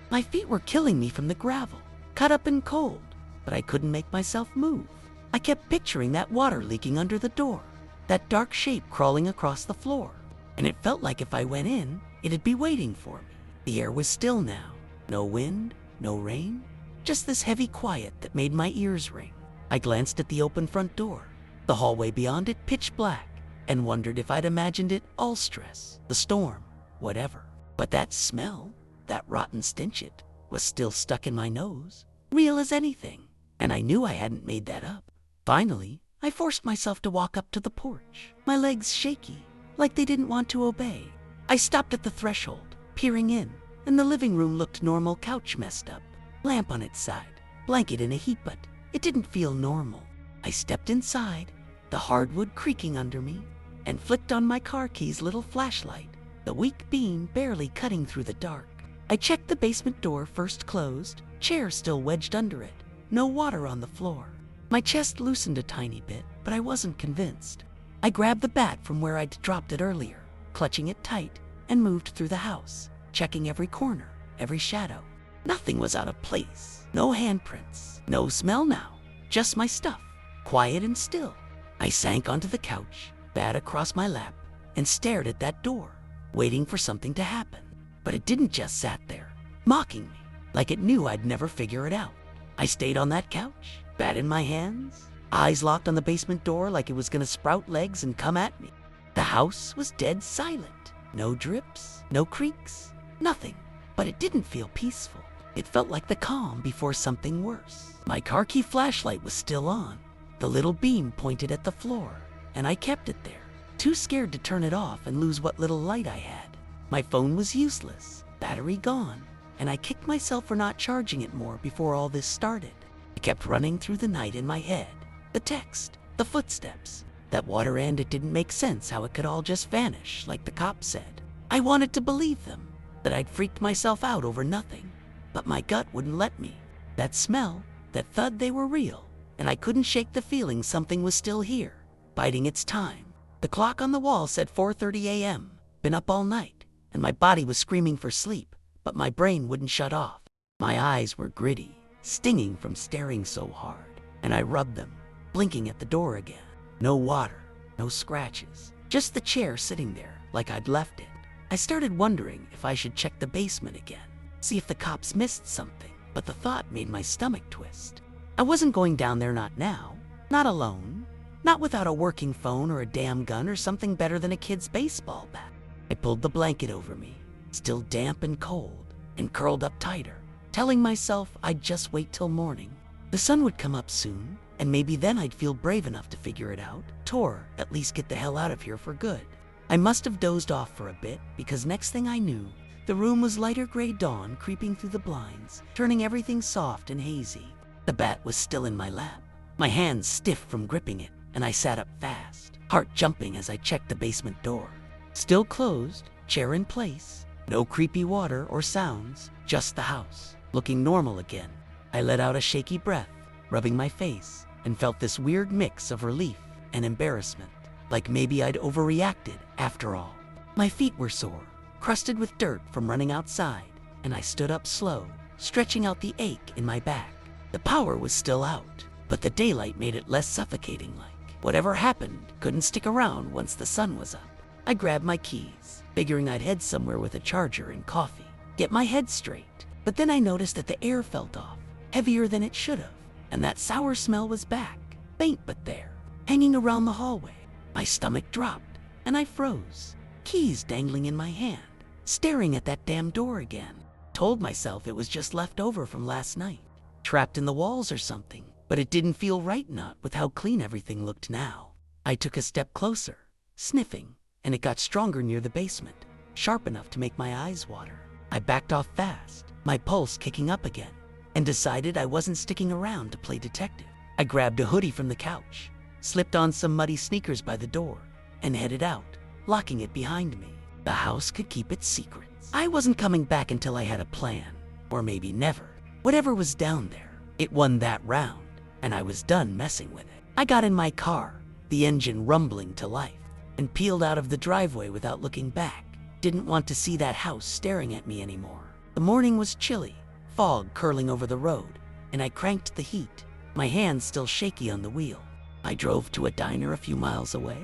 My feet were killing me from the gravel, cut up and cold, but I couldn't make myself move. I kept picturing that water leaking under the door, that dark shape crawling across the floor, and it felt like if I went in, it'd be waiting for me. The air was still now, no wind, no rain, just this heavy quiet that made my ears ring. I glanced at the open front door, the hallway beyond it pitch black, and wondered if I'd imagined it all stress, the storm, whatever. But that smell, that rotten stench, it was still stuck in my nose, real as anything, and I knew I hadn't made that up. Finally, I forced myself to walk up to the porch, my legs shaky, like they didn't want to obey. I stopped at the threshold, peering in, and the living room looked normal, couch messed up, lamp on its side, blanket in a heap, but it didn't feel normal. I stepped inside, the hardwood creaking under me, and flicked on my car keys' little flashlight, the weak beam barely cutting through the dark. I checked the basement door, first closed, chair still wedged under it, no water on the floor. My chest loosened a tiny bit, but I wasn't convinced. I grabbed the bat from where I'd dropped it earlier, clutching it tight, and moved through the house, checking every corner, every shadow. Nothing was out of place, no handprints, no smell now, just my stuff, quiet and still. I sank onto the couch, bat across my lap, and stared at that door, waiting for something to happen. But it didn't, just sat there, mocking me, like it knew I'd never figure it out. I stayed on that couch, bat in my hands, eyes locked on the basement door like it was gonna sprout legs and come at me. The house was dead silent, no drips, no creaks, nothing. But it didn't feel peaceful. It felt like the calm before something worse. My car key flashlight was still on, the little beam pointed at the floor, and I kept it there, too scared to turn it off and lose what little light I had. My phone was useless, battery gone, and I kicked myself for not charging it more before all this started. I kept running through the night in my head. The text, the footsteps, that water end, it didn't make sense how it could all just vanish like the cops said. I wanted to believe them, that I'd freaked myself out over nothing, but my gut wouldn't let me. That smell, that thud, they were real, and I couldn't shake the feeling something was still here, biding its time. The clock on the wall said 4:30 a.m., been up all night, and my body was screaming for sleep, but my brain wouldn't shut off. My eyes were gritty, stinging from staring so hard, and I rubbed them, blinking at the door again. No water, no scratches, just the chair sitting there like I'd left it. I started wondering if I should check the basement again, see if the cops missed something, but the thought made my stomach twist. I wasn't going down there, not now, not alone, not without a working phone or a damn gun or something better than a kid's baseball bat. I pulled the blanket over me, still damp and cold, and curled up tighter, telling myself I'd just wait till morning. The sun would come up soon, and maybe then I'd feel brave enough to figure it out, or at least get the hell out of here for good. I must have dozed off for a bit, because next thing I knew, the room was lighter gray dawn creeping through the blinds, turning everything soft and hazy. The bat was still in my lap, my hands stiff from gripping it, and I sat up fast, heart jumping as I checked the basement door. Still closed, chair in place, no creepy water or sounds, just the house, looking normal again. I let out a shaky breath, rubbing my face, and felt this weird mix of relief and embarrassment, like maybe I'd overreacted after all. My feet were sore, crusted with dirt from running outside, and I stood up slow, stretching out the ache in my back. The power was still out, but the daylight made it less suffocating like. Whatever happened couldn't stick around once the sun was up. I grabbed my keys, figuring I'd head somewhere with a charger and coffee, get my head straight. But then I noticed that the air felt off, heavier than it should have, and that sour smell was back, faint but there, hanging around the hallway. My stomach dropped, and I froze, keys dangling in my hand, staring at that damn door again. Told myself it was just left over from last night, trapped in the walls or something, but it didn't feel right, not with how clean everything looked now. I took a step closer, sniffing, and it got stronger near the basement, sharp enough to make my eyes water. I backed off fast, my pulse kicking up again, and decided I wasn't sticking around to play detective. I grabbed a hoodie from the couch, slipped on some muddy sneakers by the door, and headed out, locking it behind me. The house could keep its secrets. I wasn't coming back until I had a plan, or maybe never. Whatever was down there, it won that round, and I was done messing with it. I got in my car, the engine rumbling to life, and peeled out of the driveway without looking back. Didn't want to see that house staring at me anymore. The morning was chilly, fog curling over the road, and I cranked the heat, my hands still shaky on the wheel. I drove to a diner a few miles away,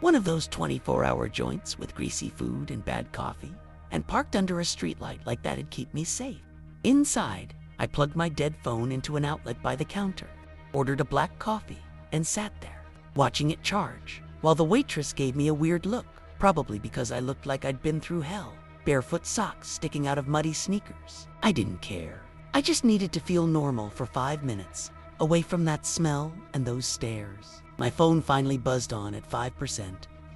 one of those 24-hour joints with greasy food and bad coffee, and parked under a streetlight like that'd keep me safe. Inside, I plugged my dead phone into an outlet by the counter, ordered a black coffee, and sat there, watching it charge, while the waitress gave me a weird look, probably because I looked like I'd been through hell, barefoot socks sticking out of muddy sneakers. I didn't care. I just needed to feel normal for 5 minutes, away from that smell and those stares. My phone finally buzzed on at 5%,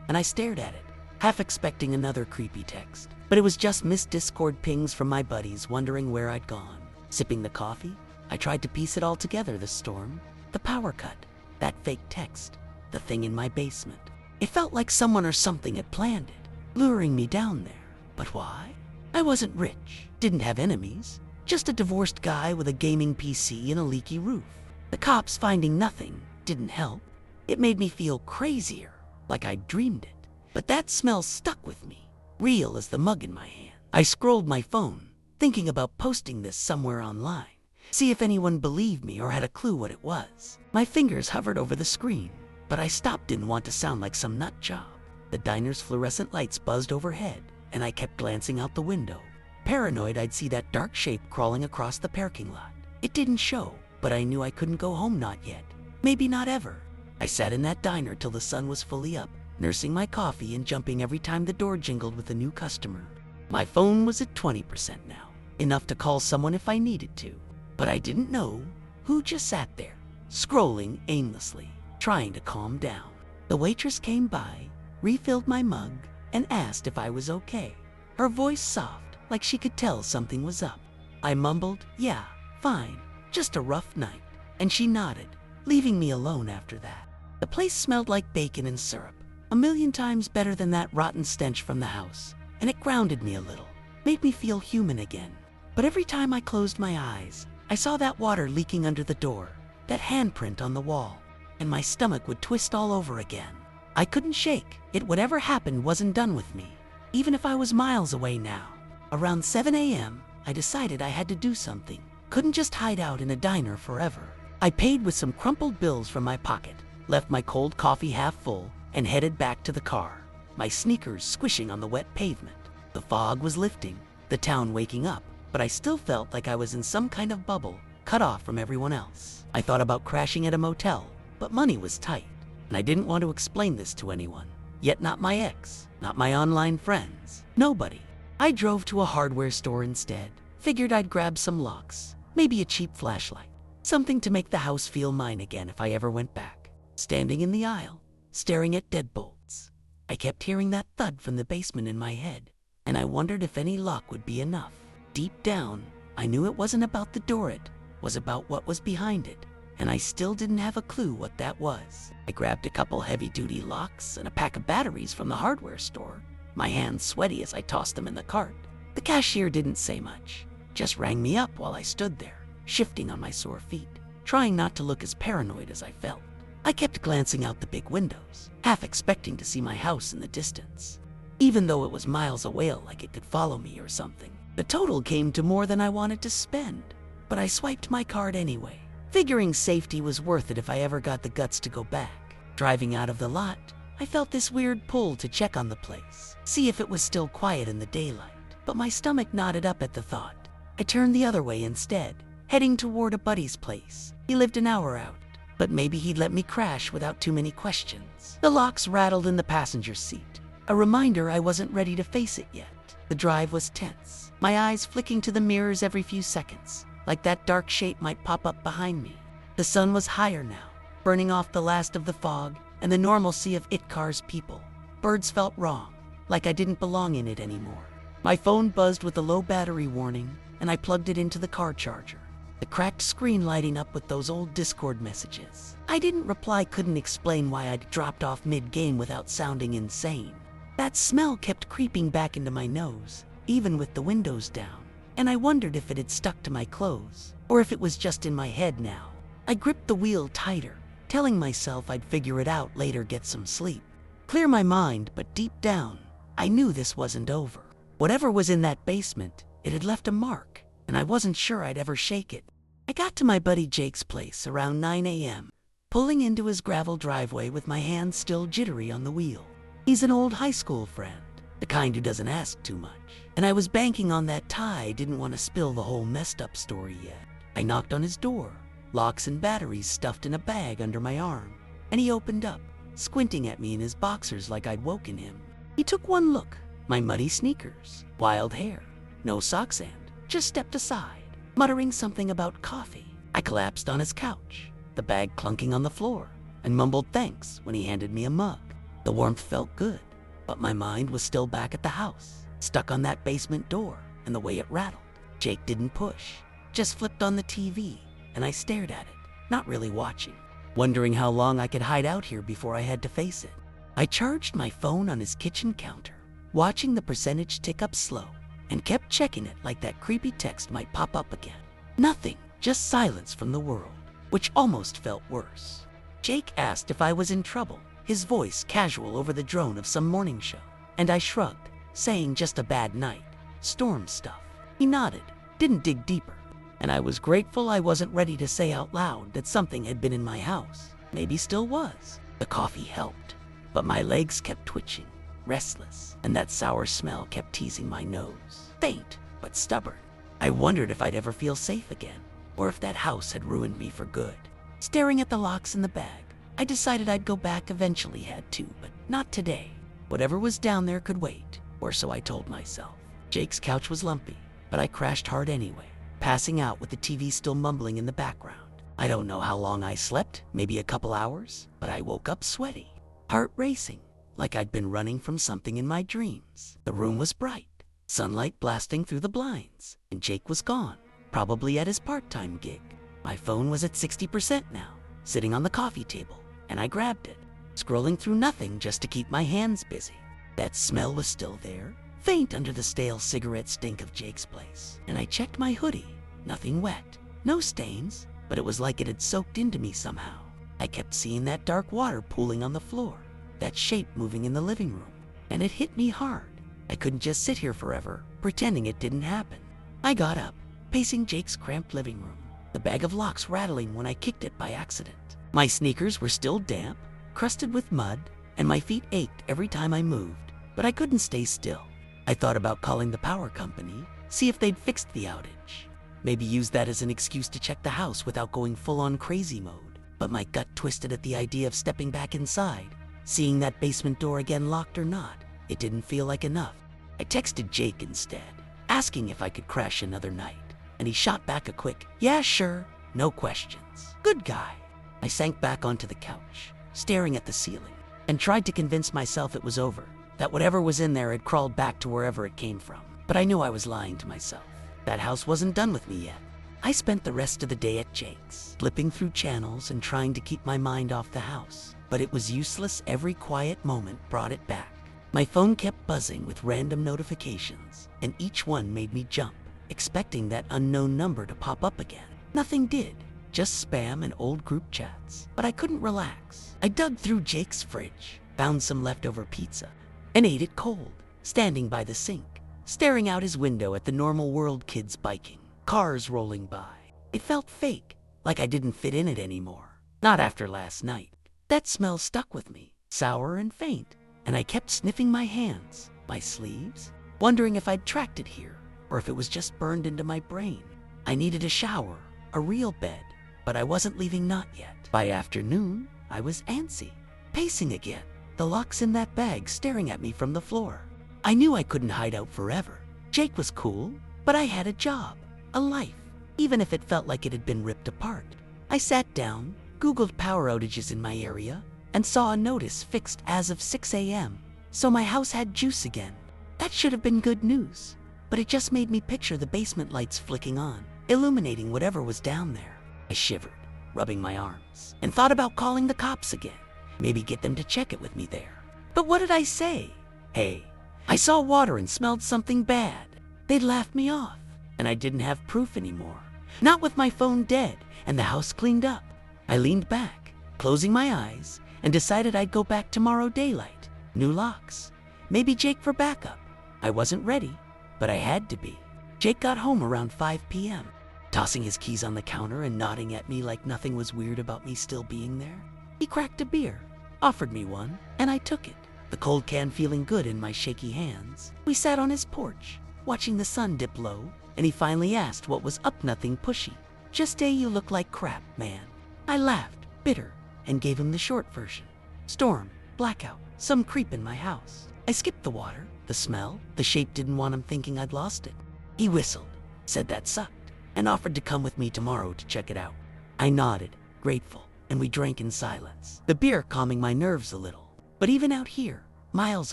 and I stared at it, half expecting another creepy text. But it was just missed Discord pings from my buddies wondering where I'd gone. Sipping the coffee, I tried to piece it all together, the storm, the power cut, that fake text, the thing in my basement. It felt like someone or something had planned it, luring me down there. But why? I wasn't rich, didn't have enemies, just a divorced guy with a gaming PC and a leaky roof. The cops finding nothing didn't help. It made me feel crazier, like I'd dreamed it. But that smell stuck with me, real as the mug in my hand. I scrolled my phone, thinking about posting this somewhere online, see if anyone believed me or had a clue what it was. My fingers hovered over the screen, but I stopped, didn't want to sound like some nut job. The diner's fluorescent lights buzzed overhead, and I kept glancing out the window, paranoid I'd see that dark shape crawling across the parking lot. It didn't show, but I knew I couldn't go home, not yet, maybe not ever. I sat in that diner till the sun was fully up, nursing my coffee and jumping every time the door jingled with a new customer. My phone was at 20% now, enough to call someone if I needed to, but I didn't know who just sat there, scrolling aimlessly, trying to calm down. The waitress came by, refilled my mug, and asked if I was okay. Her voice soft, like she could tell something was up. I mumbled, "Yeah, fine, just a rough night," and she nodded, leaving me alone after that. The place smelled like bacon and syrup, a million times better than that rotten stench from the house, and it grounded me a little, made me feel human again. But every time I closed my eyes, I saw that water leaking under the door, that handprint on the wall, and my stomach would twist all over again. I couldn't shake it. Whatever happened wasn't done with me, even if I was miles away now. Around 7 a.m., I decided I had to do something. Couldn't just hide out in a diner forever. I paid with some crumpled bills from my pocket, left my cold coffee half full, and headed back to the car, my sneakers squishing on the wet pavement. The fog was lifting, the town waking up, but I still felt like I was in some kind of bubble, cut off from everyone else. I thought about crashing at a motel, but money was tight, and I didn't want to explain this to anyone. Yet not my ex, not my online friends, nobody. I drove to a hardware store instead, figured I'd grab some locks, maybe a cheap flashlight, something to make the house feel mine again if I ever went back. Standing in the aisle, staring at deadbolts, I kept hearing that thud from the basement in my head, and I wondered if any lock would be enough. Deep down, I knew it wasn't about the door, it was about what was behind it, and I still didn't have a clue what that was. I grabbed a couple heavy-duty locks and a pack of batteries from the hardware store, my hands sweaty as I tossed them in the cart. The cashier didn't say much, just rang me up while I stood there, shifting on my sore feet, trying not to look as paranoid as I felt. I kept glancing out the big windows, half expecting to see my house in the distance, even though it was miles away, like it could follow me or something. The total came to more than I wanted to spend, but I swiped my card anyway, figuring safety was worth it if I ever got the guts to go back. Driving out of the lot, I felt this weird pull to check on the place, see if it was still quiet in the daylight, but my stomach knotted up at the thought. I turned the other way instead, heading toward a buddy's place. He lived an hour out, but maybe he'd let me crash without too many questions. The locks rattled in the passenger seat, a reminder I wasn't ready to face it yet. The drive was tense, my eyes flicking to the mirrors every few seconds, like that dark shape might pop up behind me. The sun was higher now, burning off the last of the fog and the normalcy of it car's people. Birds felt wrong, like I didn't belong in it anymore. My phone buzzed with a low battery warning, and I plugged it into the car charger, the cracked screen lighting up with those old Discord messages. I didn't reply, couldn't explain why I'd dropped off mid-game without sounding insane. That smell kept creeping back into my nose, even with the windows down, and I wondered if it had stuck to my clothes, or if it was just in my head now. I gripped the wheel tighter, telling myself I'd figure it out later, get some sleep, clear my mind, but deep down, I knew this wasn't over. Whatever was in that basement, it had left a mark, and I wasn't sure I'd ever shake it. I got to my buddy Jake's place around 9 a.m., pulling into his gravel driveway with my hands still jittery on the wheel. He's an old high school friend, the kind who doesn't ask too much, and I was banking on that Ty didn't want to spill the whole messed up story yet. I knocked on his door, locks and batteries stuffed in a bag under my arm, and he opened up, squinting at me in his boxers like I'd woken him. He took one look, my muddy sneakers, wild hair, no socks, and just stepped aside, muttering something about coffee. I collapsed on his couch, the bag clunking on the floor, and mumbled thanks when he handed me a mug. The warmth felt good, but my mind was still back at the house, stuck on that basement door and the way it rattled. Jake didn't push, just flipped on the TV, and I stared at it, not really watching, wondering how long I could hide out here before I had to face it. I charged my phone on his kitchen counter, watching the percentage tick up slow, and kept checking it like that creepy text might pop up again. Nothing, just silence from the world, which almost felt worse. Jake asked if I was in trouble, his voice casual over the drone of some morning show, and I shrugged, saying just a bad night, storm stuff. He nodded, didn't dig deeper, and I was grateful I wasn't ready to say out loud that something had been in my house. Maybe still was. The coffee helped, but my legs kept twitching, restless, and that sour smell kept teasing my nose. Faint, but stubborn. I wondered if I'd ever feel safe again, or if that house had ruined me for good. Staring at the locks in the bag, I decided I'd go back eventually, had to, but not today. Whatever was down there could wait, or so I told myself. Jake's couch was lumpy, but I crashed hard anyway, passing out with the TV still mumbling in the background. I don't know how long I slept, maybe a couple hours, but I woke up sweaty, heart racing, like I'd been running from something in my dreams. The room was bright, sunlight blasting through the blinds, and Jake was gone, probably at his part-time gig. My phone was at 60% now, sitting on the coffee table, and I grabbed it, scrolling through nothing just to keep my hands busy. That smell was still there, faint under the stale cigarette stink of Jake's place. And I checked my hoodie, nothing wet, no stains, but it was like it had soaked into me somehow. I kept seeing that dark water pooling on the floor, that shape moving in the living room, and it hit me hard. I couldn't just sit here forever, pretending it didn't happen. I got up, pacing Jake's cramped living room, the bag of locks rattling when I kicked it by accident. My sneakers were still damp, crusted with mud, and my feet ached every time I moved, but I couldn't stay still. I thought about calling the power company, see if they'd fixed the outage. Maybe use that as an excuse to check the house without going full-on crazy mode. But my gut twisted at the idea of stepping back inside, seeing that basement door again locked or not. It didn't feel like enough. I texted Jake instead, asking if I could crash another night, and he shot back a quick, "Yeah, sure, no questions." Good guy. I sank back onto the couch, staring at the ceiling, and tried to convince myself it was over, that whatever was in there had crawled back to wherever it came from. But I knew I was lying to myself. That house wasn't done with me yet. I spent the rest of the day at Jake's, flipping through channels and trying to keep my mind off the house. But it was useless. Every quiet moment brought it back. My phone kept buzzing with random notifications, and each one made me jump, expecting that unknown number to pop up again. Nothing did, just spam and old group chats. But I couldn't relax. I dug through Jake's fridge, found some leftover pizza, and ate it cold, standing by the sink, staring out his window at the normal world kids biking, cars rolling by. It felt fake, like I didn't fit in it anymore. Not after last night. That smell stuck with me, sour and faint, and I kept sniffing my hands, my sleeves, wondering if I'd tracked it here, or if it was just burned into my brain. I needed a shower, a real bed, but I wasn't leaving not yet. By afternoon, I was antsy, pacing again, the locks in that bag staring at me from the floor. I knew I couldn't hide out forever. Jake was cool, but I had a job, a life, even if it felt like it had been ripped apart. I sat down, Googled power outages in my area, and saw a notice fixed as of 6 a.m. So my house had juice again. That should have been good news, but it just made me picture the basement lights flicking on, illuminating whatever was down there. I shivered, rubbing my arms, and thought about calling the cops again. Maybe get them to check it with me there. But what did I say? Hey, I saw water and smelled something bad. They'd laughed me off, and I didn't have proof anymore. Not with my phone dead and the house cleaned up. I leaned back, closing my eyes, and decided I'd go back tomorrow daylight. New locks. Maybe Jake for backup. I wasn't ready, but I had to be. Jake got home around 5 p.m., tossing his keys on the counter and nodding at me like nothing was weird about me still being there. He cracked a beer, offered me one, and I took it, the cold can feeling good in my shaky hands. We sat on his porch, watching the sun dip low, and he finally asked what was up. Nothing pushy. Just you look like crap, man. I laughed, bitter, and gave him the short version. Storm, blackout, some creep in my house. I skipped the water, the smell, the shape didn't want him thinking I'd lost it. He whistled, said that sucked, and offered to come with me tomorrow to check it out. I nodded, grateful, and we drank in silence, the beer calming my nerves a little. But even out here, miles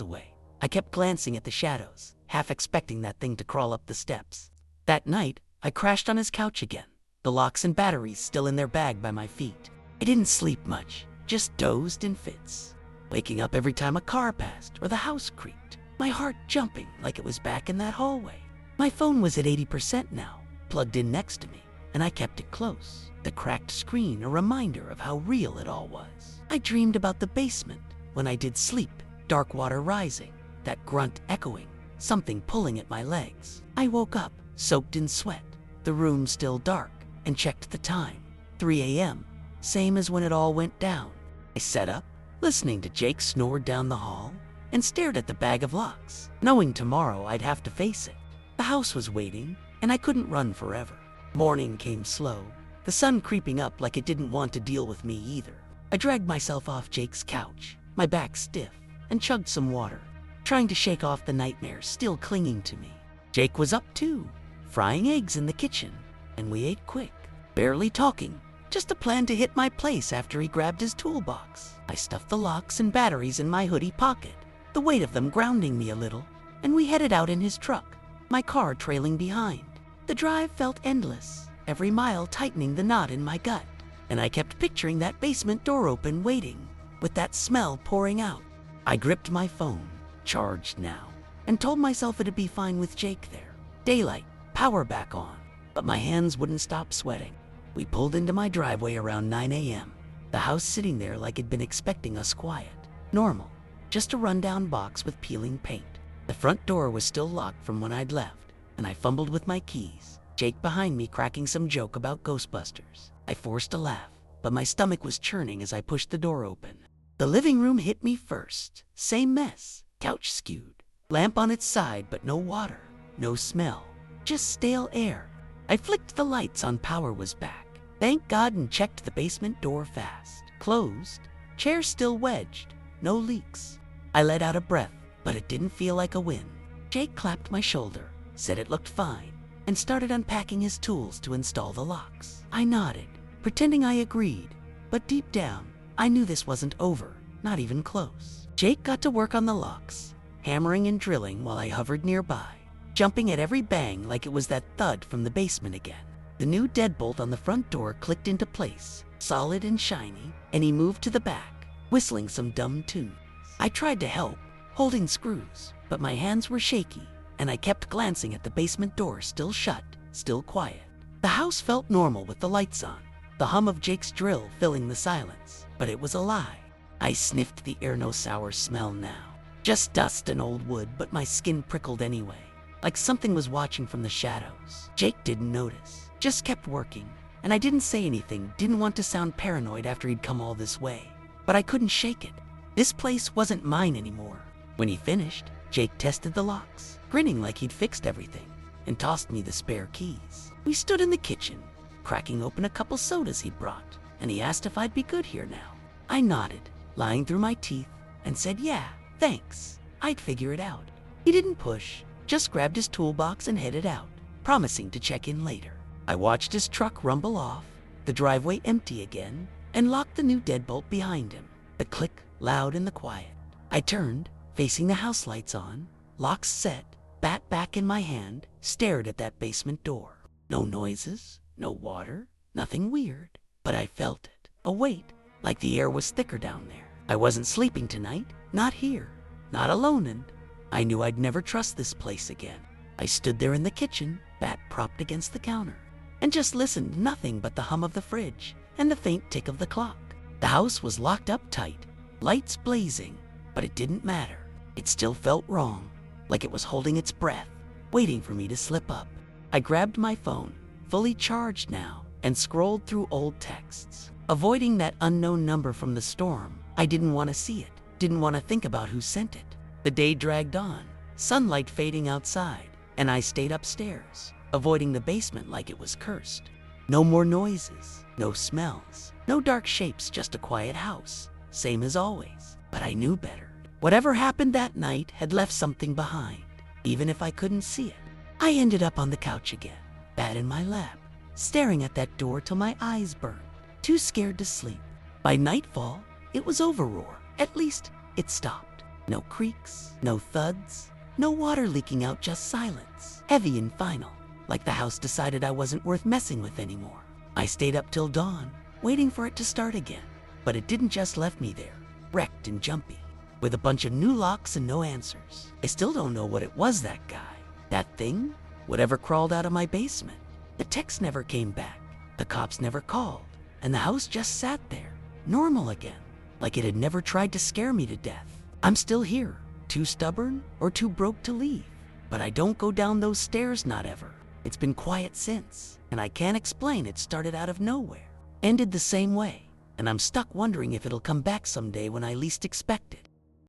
away, I kept glancing at the shadows, half expecting that thing to crawl up the steps. That night, I crashed on his couch again, the locks and batteries still in their bag by my feet. I didn't sleep much, just dozed in fits, waking up every time a car passed or the house creaked, my heart jumping like it was back in that hallway. My phone was at 80% now, plugged in next to me, and I kept it close, the cracked screen a reminder of how real it all was. I dreamed about the basement when I did sleep, dark water rising, that grunt echoing, something pulling at my legs. I woke up, soaked in sweat, the room still dark, and checked the time, 3 a.m., same as when it all went down. I sat up, listening to Jake snore down the hall, and stared at the bag of locks, knowing tomorrow I'd have to face it. The house was waiting, and I couldn't run forever. Morning came slow, the sun creeping up like it didn't want to deal with me either. I dragged myself off Jake's couch, my back stiff, and chugged some water, trying to shake off the nightmares still clinging to me. Jake was up too, frying eggs in the kitchen, and we ate quick, barely talking, just a plan to hit my place after he grabbed his toolbox. I stuffed the locks and batteries in my hoodie pocket, the weight of them grounding me a little, and we headed out in his truck, my car trailing behind. The drive felt endless, every mile tightening the knot in my gut, and I kept picturing that basement door open waiting, with that smell pouring out. I gripped my phone, charged now, and told myself it'd be fine with Jake there. Daylight, power back on, but my hands wouldn't stop sweating. We pulled into my driveway around 9 a.m., the house sitting there like it'd been expecting us quiet. Normal, just a rundown box with peeling paint. The front door was still locked from when I'd left, and I fumbled with my keys, Jake behind me cracking some joke about Ghostbusters. I forced a laugh, but my stomach was churning as I pushed the door open. The living room hit me first. Same mess, couch skewed, lamp on its side but no water, no smell, just stale air. I flicked the lights on, power was back, thank God, and checked the basement door fast. Closed, chair still wedged, no leaks. I let out a breath, but it didn't feel like a win. Jake clapped my shoulder, said it looked fine, and started unpacking his tools to install the locks. I nodded, pretending I agreed, but deep down, I knew this wasn't over, not even close. Jake got to work on the locks, hammering and drilling while I hovered nearby, jumping at every bang like it was that thud from the basement again. The new deadbolt on the front door clicked into place, solid and shiny, and he moved to the back, whistling some dumb tune. I tried to help, holding screws, but my hands were shaky, and I kept glancing at the basement door, still shut, still quiet. The house felt normal with the lights on, the hum of Jake's drill filling the silence, but it was a lie. I sniffed the air, no sour smell now. Just dust and old wood, but my skin prickled anyway, like something was watching from the shadows. Jake didn't notice, just kept working, and I didn't say anything, didn't want to sound paranoid after he'd come all this way, but I couldn't shake it. This place wasn't mine anymore. When he finished, Jake tested the locks, grinning like he'd fixed everything, and tossed me the spare keys. We stood in the kitchen, cracking open a couple sodas he'd brought, and he asked if I'd be good here now. I nodded, lying through my teeth, and said, yeah, thanks, I'd figure it out. He didn't push, just grabbed his toolbox and headed out, promising to check in later. I watched his truck rumble off, the driveway empty again, and locked the new deadbolt behind him, the click loud in the quiet. I turned, facing the house lights on, locks set, bat back in my hand, stared at that basement door. No noises, no water, nothing weird, but I felt it, a weight, like the air was thicker down there. I wasn't sleeping tonight, not here, not alone, and I knew I'd never trust this place again. I stood there in the kitchen, bat propped against the counter, and just listened, nothing but the hum of the fridge and the faint tick of the clock. The house was locked up tight, lights blazing, but it didn't matter. It still felt wrong, like it was holding its breath, waiting for me to slip up. I grabbed my phone, fully charged now, and scrolled through old texts. Avoiding that unknown number from the storm, I didn't want to see it, didn't want to think about who sent it. The day dragged on, sunlight fading outside, and I stayed upstairs, avoiding the basement like it was cursed. No more noises, no smells, no dark shapes, just a quiet house, same as always. But I knew better. Whatever happened that night had left something behind, even if I couldn't see it. I ended up on the couch again, bat in my lap, staring at that door till my eyes burned, too scared to sleep. By nightfall, it was over, roar. At least, it stopped. No creaks, no thuds, no water leaking out, just silence. Heavy and final, like the house decided I wasn't worth messing with anymore. I stayed up till dawn, waiting for it to start again. But it didn't, just left me there, wrecked and jumpy, with a bunch of new locks and no answers. I still don't know what it was, that guy, that thing, whatever crawled out of my basement. The text never came back, the cops never called, and the house just sat there, normal again, like it had never tried to scare me to death. I'm still here, too stubborn or too broke to leave, but I don't go down those stairs, not ever. It's been quiet since, and I can't explain. It started out of nowhere, ended the same way, and I'm stuck wondering if it'll come back someday when I least expect it.